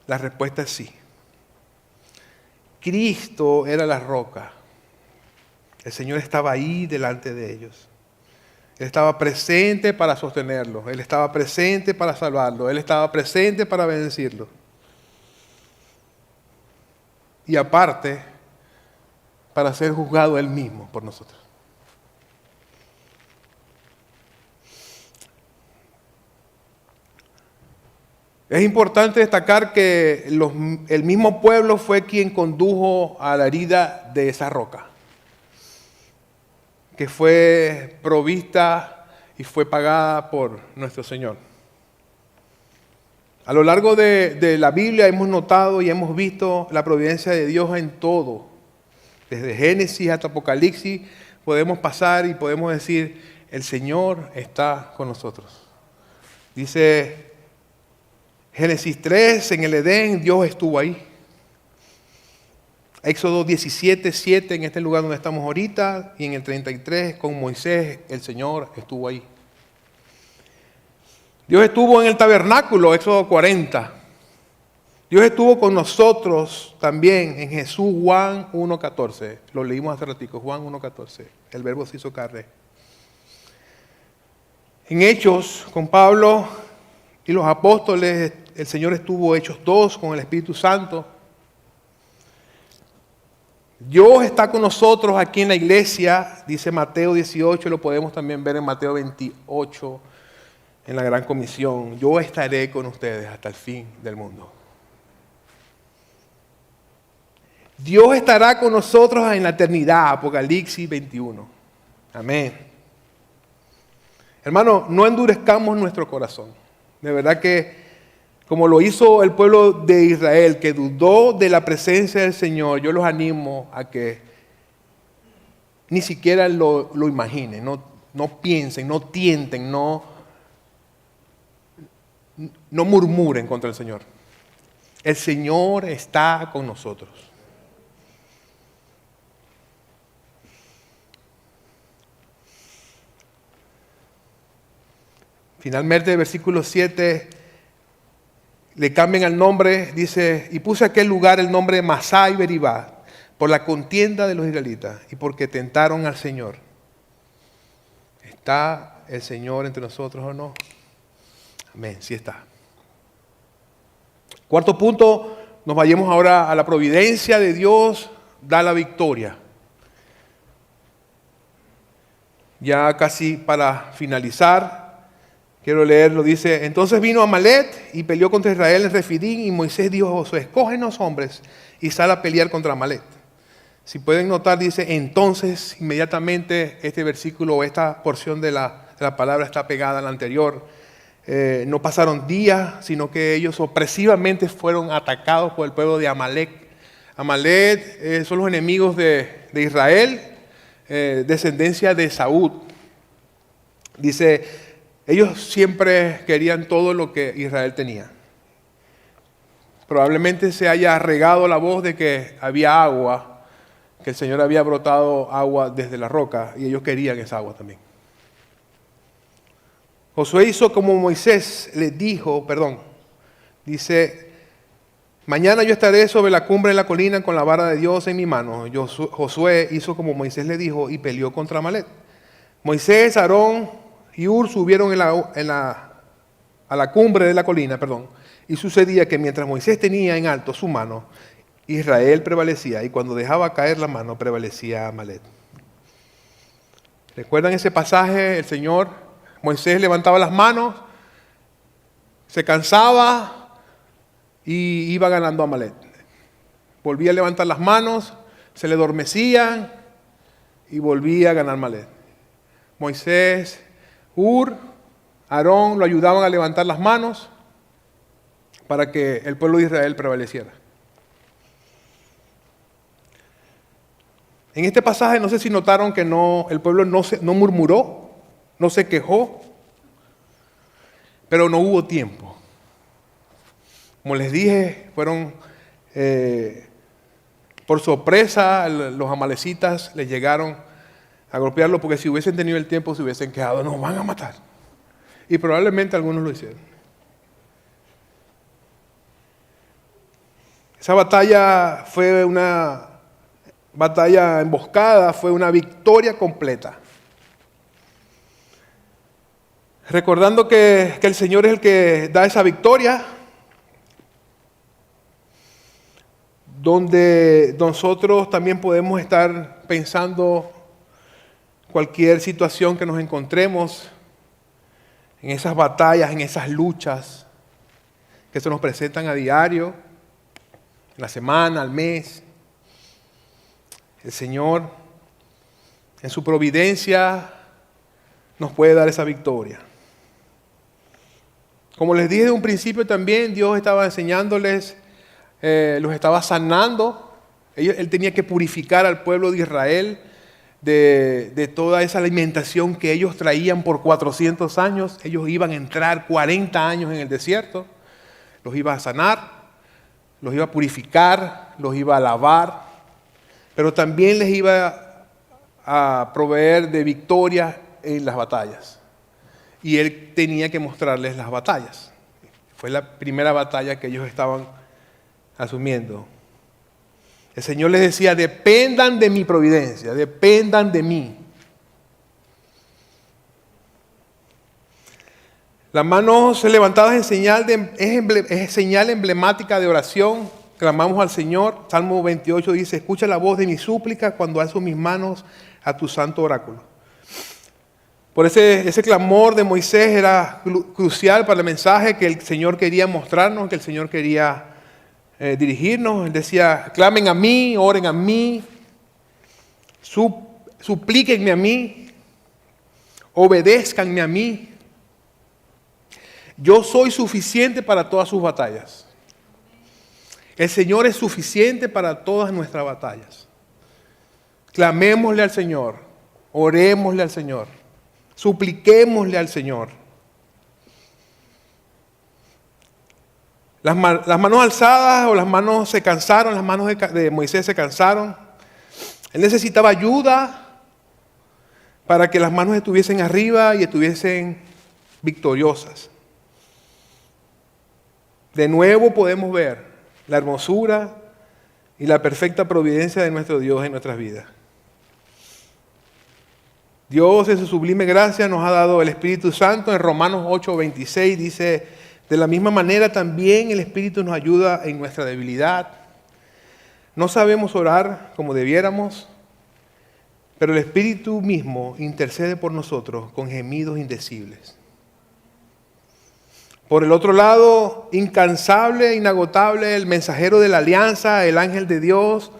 La respuesta es sí. Cristo era la roca. El Señor estaba ahí delante de ellos. Él estaba presente para sostenerlo. Él estaba presente para salvarlo. Él estaba presente para bendecirlo. Y aparte, para ser juzgado Él mismo por nosotros. Es importante destacar que el mismo pueblo fue quien condujo a la herida de esa roca, que fue provista y fue pagada por nuestro Señor. A lo largo de la Biblia hemos notado y hemos visto la providencia de Dios en todo. Desde Génesis hasta Apocalipsis podemos pasar y podemos decir, el Señor está con nosotros. Dice Génesis 3, en el Edén Dios estuvo ahí. Éxodo 17, 7, en este lugar donde estamos ahorita, y en el 33 con Moisés, el Señor estuvo ahí. Dios estuvo en el tabernáculo, Éxodo 40. Dios estuvo con nosotros también en Jesús, Juan 1.14. Lo leímos hace ratico, Juan 1.14. El verbo se hizo carne. En Hechos, con Pablo y los apóstoles, el Señor estuvo Hechos 2 con el Espíritu Santo. Dios está con nosotros aquí en la iglesia, dice Mateo 18, lo podemos también ver en Mateo 28, en la Gran Comisión. Yo estaré con ustedes hasta el fin del mundo. Dios estará con nosotros en la eternidad, Apocalipsis 21. Amén. Hermano, no endurezcamos nuestro corazón. De verdad que, como lo hizo el pueblo de Israel, que dudó de la presencia del Señor, yo los animo a que ni siquiera lo imaginen, no piensen, no tienten, no murmuren contra el Señor. El Señor está con nosotros. Finalmente, el versículo 7, le cambian el nombre, dice, y puse a aquel lugar el nombre de Masá y Meribá, por la contienda de los israelitas y porque tentaron al Señor. ¿Está el Señor entre nosotros o no? Amén, sí está. Cuarto punto, nos vayamos ahora a la providencia de Dios, da la victoria. Ya casi para finalizar, quiero leerlo, dice, entonces vino Amalek y peleó contra Israel en Refidín y Moisés dijo a Josué, escógenos hombres y sal a pelear contra Amalek. Si pueden notar, dice, entonces inmediatamente este versículo o esta porción de la palabra está pegada a la anterior. No pasaron días, sino que ellos opresivamente fueron atacados por el pueblo de Amalek. Amalek son los enemigos de Israel, descendencia de Saúl. Dice, ellos siempre querían todo lo que Israel tenía. Probablemente se haya regado la voz de que había agua, que el Señor había brotado agua desde la roca y ellos querían esa agua también. Josué hizo como Moisés le dijo, dice, mañana yo estaré sobre la cumbre de la colina con la vara de Dios en mi mano. Josué hizo como Moisés le dijo y peleó contra Amalek. Moisés, Aarón y Hur subieron a la cumbre de la colina, y sucedía que mientras Moisés tenía en alto su mano, Israel prevalecía, y cuando dejaba caer la mano prevalecía Amalek. ¿Recuerdan ese pasaje? Moisés levantaba las manos, se cansaba y iba ganando a Amalek. Volvía a levantar las manos, se le adormecían y volvía a ganar Amalek. Moisés, Hur, Aarón lo ayudaban a levantar las manos para que el pueblo de Israel prevaleciera. En este pasaje no sé si notaron que el pueblo no murmuró, no se quejó, pero no hubo tiempo. Como les dije, fueron por sorpresa, los amalecitas les llegaron a golpearlo, porque si hubiesen tenido el tiempo se hubiesen quejado, nos van a matar. Y probablemente algunos lo hicieron. Esa batalla fue una batalla emboscada, fue una victoria completa. Recordando que el Señor es el que da esa victoria, donde nosotros también podemos estar pensando cualquier situación que nos encontremos, en esas batallas, en esas luchas que se nos presentan a diario, en la semana, al mes. El Señor, en su providencia, nos puede dar esa victoria. Como les dije de un principio también, Dios estaba enseñándoles, los estaba sanando. Él tenía que purificar al pueblo de Israel de toda esa alimentación que ellos traían por 400 años. Ellos iban a entrar 40 años en el desierto. Los iba a sanar, los iba a purificar, los iba a lavar, pero también les iba a proveer de victoria en las batallas. Y Él tenía que mostrarles las batallas. Fue la primera batalla que ellos estaban asumiendo. El Señor les decía, dependan de mi providencia, dependan de mí. Las manos levantadas es señal emblemática de oración. Clamamos al Señor. Salmo 28 dice, escucha la voz de mi súplica cuando alzo mis manos a tu santo oráculo. Por ese clamor de Moisés era crucial para el mensaje que el Señor quería mostrarnos, que el Señor quería dirigirnos. Él decía, clamen a mí, oren a mí, suplíquenme a mí, obedézcanme a mí. Yo soy suficiente para todas sus batallas. El Señor es suficiente para todas nuestras batallas. Clamémosle al Señor, orémosle al Señor, supliquémosle al Señor. Las manos alzadas o las manos se cansaron, las manos de Moisés se cansaron. Él necesitaba ayuda para que las manos estuviesen arriba y estuviesen victoriosas. De nuevo podemos ver la hermosura y la perfecta providencia de nuestro Dios en nuestras vidas. Dios en su sublime gracia nos ha dado el Espíritu Santo. En Romanos 8:26 dice, de la misma manera también el Espíritu nos ayuda en nuestra debilidad. No sabemos orar como debiéramos, pero el Espíritu mismo intercede por nosotros con gemidos indecibles. Por el otro lado, incansable, inagotable, el mensajero de la alianza, el ángel de Dios,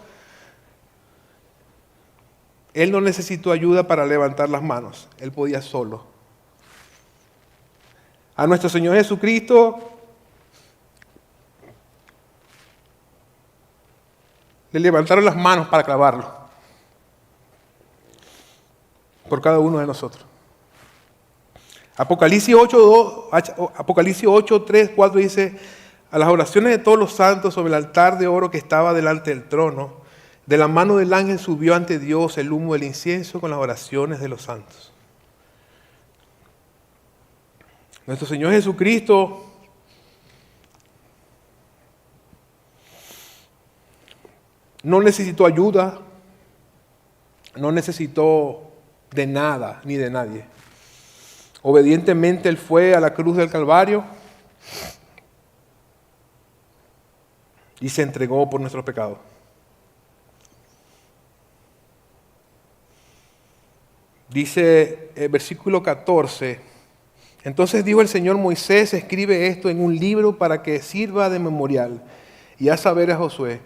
Él no necesitó ayuda para levantar las manos, Él podía solo. A nuestro Señor Jesucristo le levantaron las manos para clavarlo por cada uno de nosotros. Apocalipsis 8, 3, 4 dice, a las oraciones de todos los santos sobre el altar de oro que estaba delante del trono, de la mano del ángel subió ante Dios el humo del incienso con las oraciones de los santos. Nuestro Señor Jesucristo no necesitó ayuda, no necesitó de nada ni de nadie. Obedientemente Él fue a la cruz del Calvario y se entregó por nuestros pecados. Dice el versículo 14, entonces dijo el Señor: Moisés, escribe esto en un libro para que sirva de memorial, y haz saber a Josué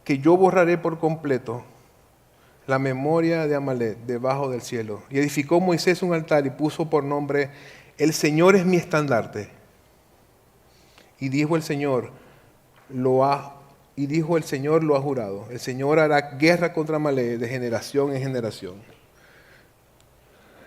que yo borraré por completo la memoria de Amalek debajo del cielo. Y edificó Moisés un altar y puso por nombre: el Señor es mi estandarte. Y dijo el Señor, lo ha jurado: el Señor hará guerra contra Amalek de generación en generación.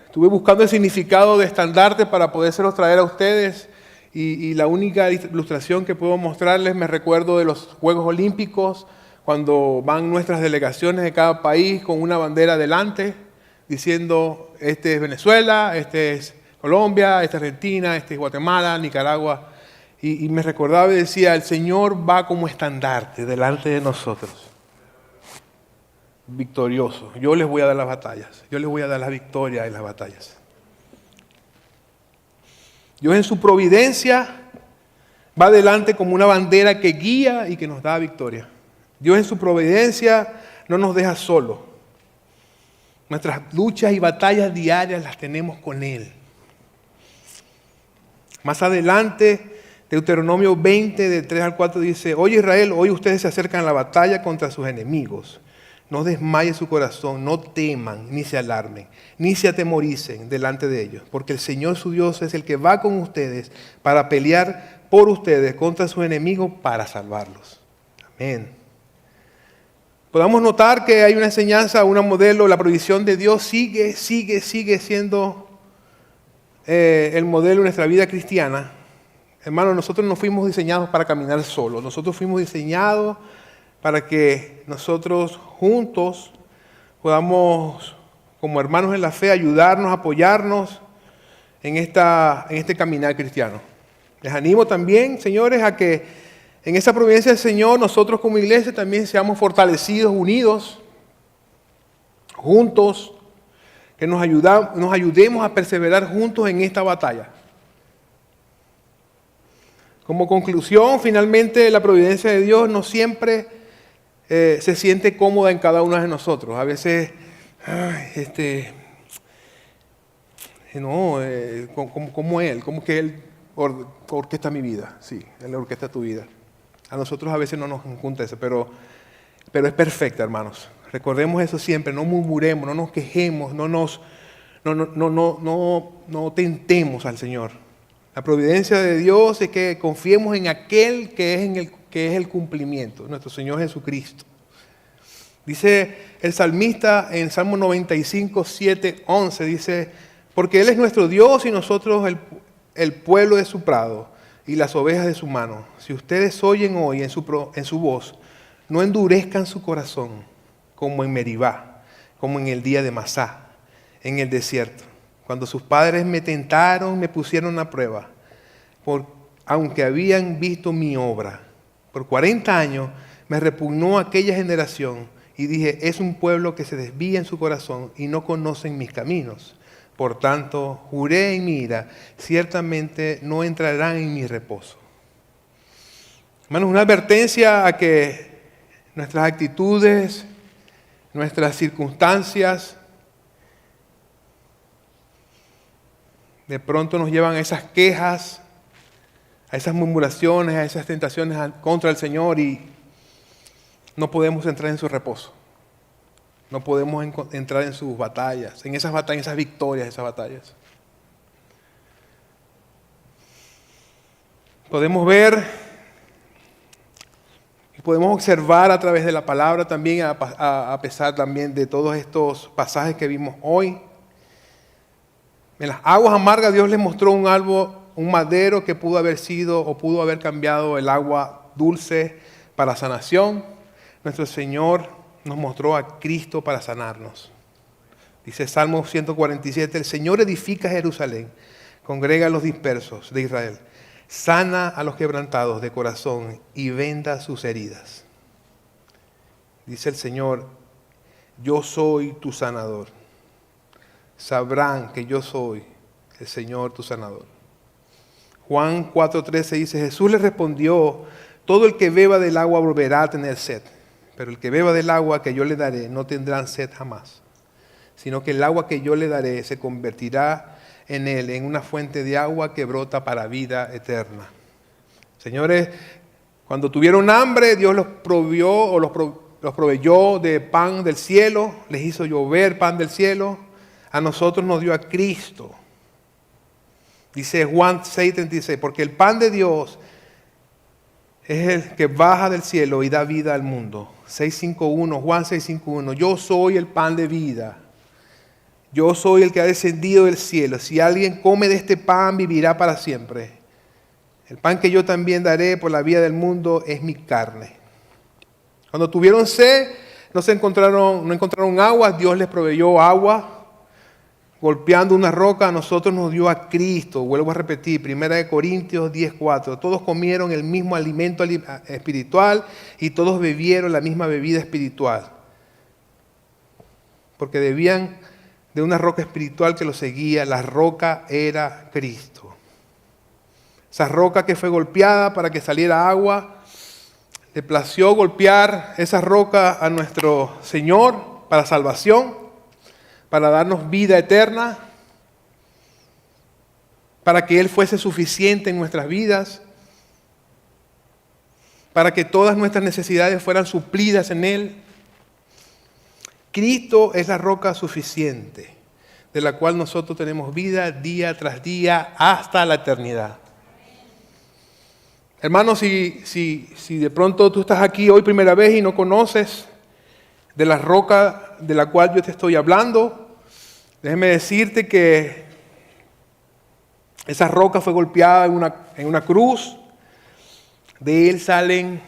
Estuve buscando el significado de estandarte para podérselos traer a ustedes, y la única ilustración que puedo mostrarles, me recuerdo de los Juegos Olímpicos, cuando van nuestras delegaciones de cada país con una bandera delante, diciendo: este es Venezuela, este es Colombia, este es Argentina, este es Guatemala, Nicaragua. Y me recordaba y decía: el Señor va como estandarte delante de nosotros, victorioso. Yo les voy a dar las batallas, yo les voy a dar la victoria en las batallas. Dios en su providencia va adelante como una bandera que guía y que nos da victoria. Dios en su providencia no nos deja solos. Nuestras luchas y batallas diarias las tenemos con Él. Más adelante, Deuteronomio 20, de 3 al 4 dice: Oye Israel, hoy ustedes se acercan a la batalla contra sus enemigos. No desmaye su corazón, no teman, ni se alarmen, ni se atemoricen delante de ellos, porque el Señor su Dios es el que va con ustedes para pelear por ustedes contra sus enemigos para salvarlos. Amén. Podamos notar que hay una enseñanza, un modelo, la provisión de Dios sigue siendo el modelo de nuestra vida cristiana. Hermanos, nosotros no fuimos diseñados para caminar solos, nosotros fuimos diseñados para que nosotros juntos podamos, como hermanos en la fe, ayudarnos, apoyarnos en este caminar cristiano. Les animo también, señores, a que en esa providencia del Señor nosotros como iglesia también seamos fortalecidos, unidos, juntos, que nos ayudemos a perseverar juntos en esta batalla. Como conclusión, finalmente, la providencia de Dios no siempre se siente cómoda en cada uno de nosotros. A veces, como Él, como que Él orquesta mi vida. Sí, Él orquesta tu vida. A nosotros a veces no nos acontece, pero es perfecta, hermanos. Recordemos eso siempre, no murmuremos, no nos quejemos, no tentemos al Señor. La providencia de Dios es que confiemos en aquel que es el cumplimiento, nuestro Señor Jesucristo. Dice el salmista en Salmo 95, 7, 11, dice: porque Él es nuestro Dios y nosotros el pueblo de su prado y las ovejas de su mano. Si ustedes oyen hoy en su voz, no endurezcan su corazón como en Meribá, como en el día de Masá, en el desierto, cuando sus padres me tentaron, me pusieron a prueba, aunque habían visto mi obra. Por 40 años me repugnó aquella generación y dije: es un pueblo que se desvía en su corazón y no conocen mis caminos. Por tanto, juré en mi ira, ciertamente no entrarán en mi reposo. Hermanos, una advertencia a que nuestras actitudes, nuestras circunstancias, de pronto nos llevan a esas quejas, a esas murmuraciones, a esas tentaciones contra el Señor, y no podemos entrar en su reposo. No podemos entrar en sus batallas, en esas victorias, esas batallas. Podemos ver y podemos observar a través de la palabra también, a pesar también de todos estos pasajes que vimos hoy. En las aguas amargas Dios les mostró un madero que pudo haber cambiado el agua dulce para sanación. Nuestro Señor nos mostró a Cristo para sanarnos. Dice Salmo 147, el Señor edifica Jerusalén congrega a los dispersos de Israel, sana a los quebrantados de corazón y venda sus heridas. Dice el Señor, yo soy tu sanador. Sabrán que yo soy el Señor tu sanador. Juan 4:13 dice, Jesús le respondió, todo el que beba del agua volverá a tener sed, pero el que beba del agua que yo le daré no tendrá sed jamás, sino que el agua que yo le daré se convertirá en él en una fuente de agua que brota para vida eterna. Señores, cuando tuvieron hambre, Dios los proveyó o los proveyó de pan del cielo, les hizo llover pan del cielo. A nosotros nos dio a Cristo. Dice Juan 6:36, porque el pan de Dios es el que baja del cielo y da vida al mundo. 6:5:1, Juan 6:5:1, yo soy el pan de vida. Yo soy el que ha descendido del cielo. Si alguien come de este pan, vivirá para siempre. El pan que yo también daré por la vida del mundo es mi carne. Cuando tuvieron sed, no encontraron agua, Dios les proveyó agua. Golpeando una roca, a nosotros nos dio a Cristo. Vuelvo a repetir, 1 Corintios 10:4. Todos comieron el mismo alimento espiritual y todos bebieron la misma bebida espiritual. Porque bebían de una roca espiritual que los seguía. La roca era Cristo. Esa roca que fue golpeada para que saliera agua. Le plació golpear esa roca a nuestro Señor para salvación, para darnos vida eterna, para que Él fuese suficiente en nuestras vidas, para que todas nuestras necesidades fueran suplidas en Él. Cristo es la roca suficiente, de la cual nosotros tenemos vida día tras día hasta la eternidad. Hermano, si de pronto tú estás aquí hoy primera vez y no conoces de la roca de la cual yo te estoy hablando, déjeme decirte que esa roca fue golpeada en una cruz. De él salen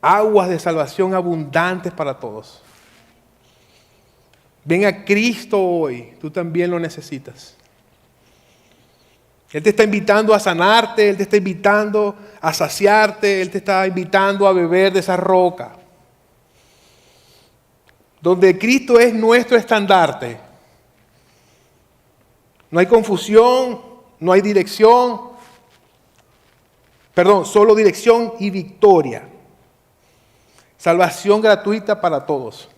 aguas de salvación abundantes para todos. Ven a Cristo hoy, tú también lo necesitas. Él te está invitando a sanarte, Él te está invitando a saciarte, Él te está invitando a beber de esa roca. Donde Cristo es nuestro estandarte. No hay confusión, no hay dirección. Solo dirección y victoria. Salvación gratuita para todos.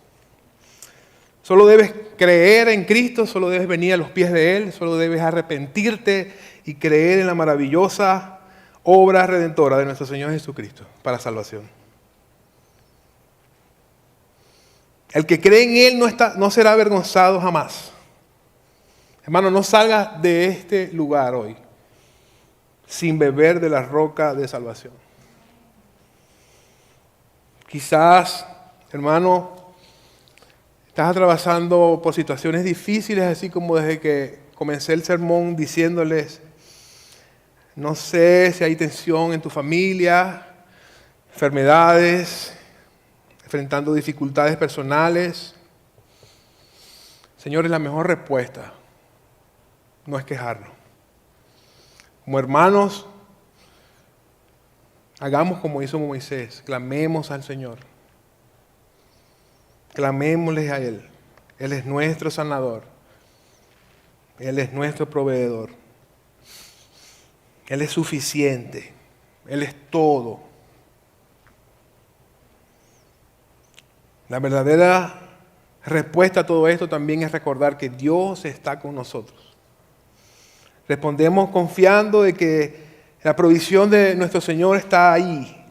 Solo debes creer en Cristo, solo debes venir a los pies de Él, solo debes arrepentirte y creer en la maravillosa obra redentora de nuestro Señor Jesucristo para salvación. El que cree en Él no será avergonzado jamás. Hermano, no salgas de este lugar hoy sin beber de la roca de salvación. Quizás, hermano, estás atravesando por situaciones difíciles, así como desde que comencé el sermón diciéndoles, no sé si hay tensión en tu familia, enfermedades, enfrentando dificultades personales. Señores, la mejor respuesta no es quejarnos. Como hermanos, hagamos como hizo Moisés, clamemos al Señor. Clamémosle a Él. Él es nuestro sanador. Él es nuestro proveedor. Él es suficiente. Él es todo. La verdadera respuesta a todo esto también es recordar que Dios está con nosotros. Respondemos confiando de que la provisión de nuestro Señor está ahí.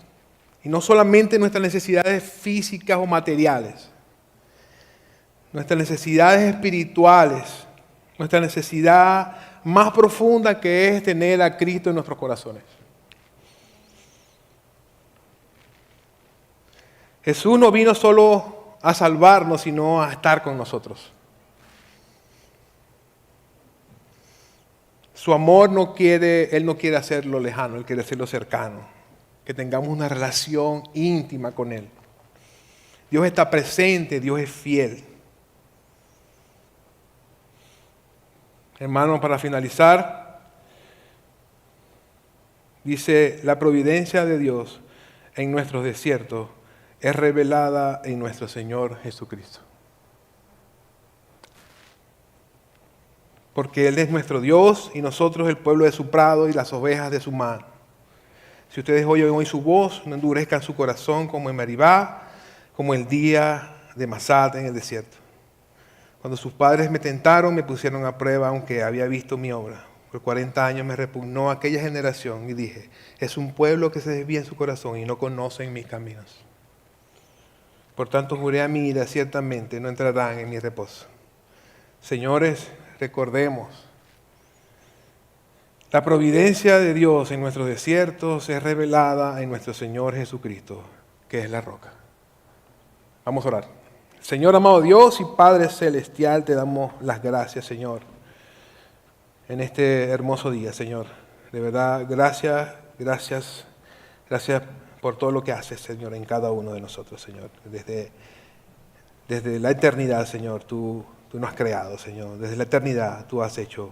Y no solamente nuestras necesidades físicas o materiales. Nuestras necesidades espirituales. Nuestra necesidad más profunda que es tener a Cristo en nuestros corazones. Jesús no vino solo a salvarnos, sino a estar con nosotros. Su amor Él no quiere hacerlo lejano, Él quiere hacerlo cercano. Que tengamos una relación íntima con Él. Dios está presente, Dios es fiel. Hermano, para finalizar, dice, la providencia de Dios en nuestros desiertos es revelada en nuestro Señor Jesucristo. Porque Él es nuestro Dios y nosotros el pueblo de su prado y las ovejas de su mano. Si ustedes oyen hoy su voz, no endurezcan su corazón como en Meribá, como el día de Masat en el desierto. Cuando sus padres me tentaron, me pusieron a prueba, aunque había visto mi obra. Por 40 años me repugnó aquella generación y dije, es un pueblo que se desvía en su corazón y no conocen mis caminos. Por tanto juré a mi ira, ciertamente no entrarán en mi reposo. Señores, recordemos, la providencia de Dios en nuestros desiertos es revelada en nuestro Señor Jesucristo, que es la roca. Vamos a orar. Señor amado Dios y Padre Celestial, te damos las gracias, Señor, en este hermoso día, Señor. De verdad, gracias por todo lo que haces, Señor, en cada uno de nosotros, Señor. Desde la eternidad, Señor, tú nos has creado, Señor. Desde la eternidad tú has hecho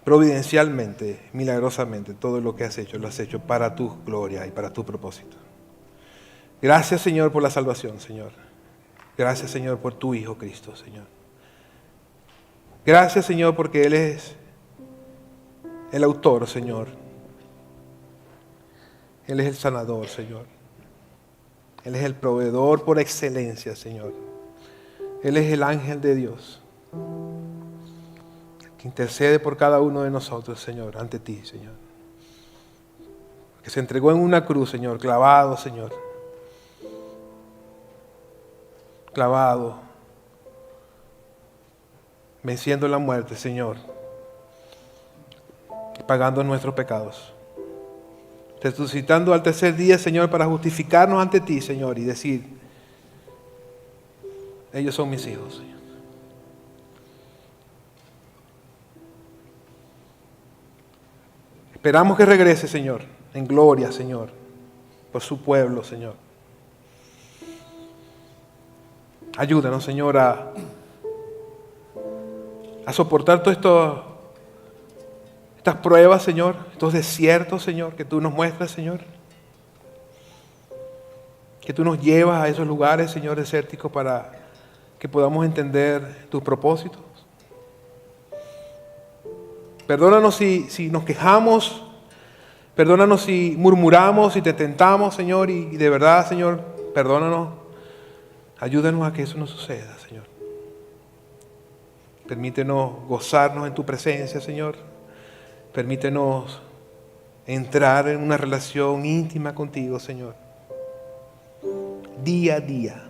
providencialmente, milagrosamente, todo lo que has hecho, lo has hecho para tu gloria y para tu propósito. Gracias, Señor, por la salvación, Señor. Gracias, Señor, por tu Hijo Cristo, Señor. Gracias, Señor, porque Él es el autor, Señor. Él es el sanador, Señor. Él es el proveedor por excelencia, Señor. Él es el ángel de Dios, que intercede por cada uno de nosotros, Señor, ante ti, Señor. Que se entregó en una cruz, Señor, clavado, Señor. Clavado, venciendo la muerte, Señor, y pagando nuestros pecados. Resucitando al tercer día, Señor, para justificarnos ante ti, Señor, y decir, ellos son mis hijos, Señor. Esperamos que regrese, Señor, en gloria, Señor, por su pueblo, Señor. Ayúdanos, Señor, a soportar todas estas pruebas, Señor, estos desiertos, Señor, que tú nos muestras, Señor. Que tú nos llevas a esos lugares, Señor, desérticos para que podamos entender tus propósitos. Perdónanos si nos quejamos, perdónanos si murmuramos, si te tentamos, Señor, y de verdad, Señor, perdónanos. Ayúdanos a que eso no suceda, Señor. Permítenos gozarnos en tu presencia, Señor. Permítenos entrar en una relación íntima contigo, Señor. Día a día.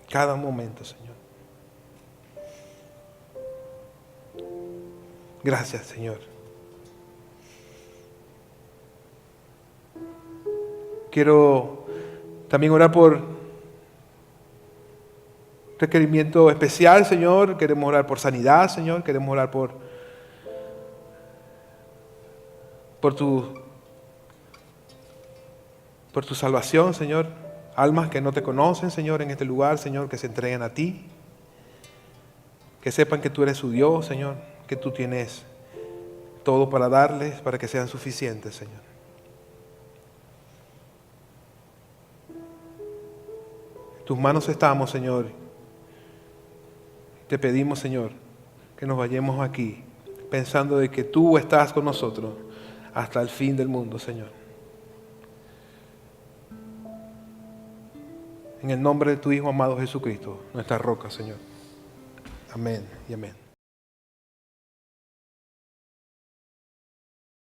Cada momento, Señor. Gracias, Señor. Quiero también orar por requerimiento especial, Señor. Queremos orar por sanidad, Señor. Queremos orar por tu salvación, Señor. Almas que no te conocen, Señor, en este lugar, Señor, que se entreguen a ti. Que sepan que tú eres su Dios, Señor. Que tú tienes todo para darles, para que sean suficientes, Señor. En tus manos estamos, Señor. Te pedimos, Señor, que nos vayamos aquí pensando de que tú estás con nosotros hasta el fin del mundo, Señor. En el nombre de tu Hijo amado Jesucristo, nuestra roca, Señor. Amén y amén.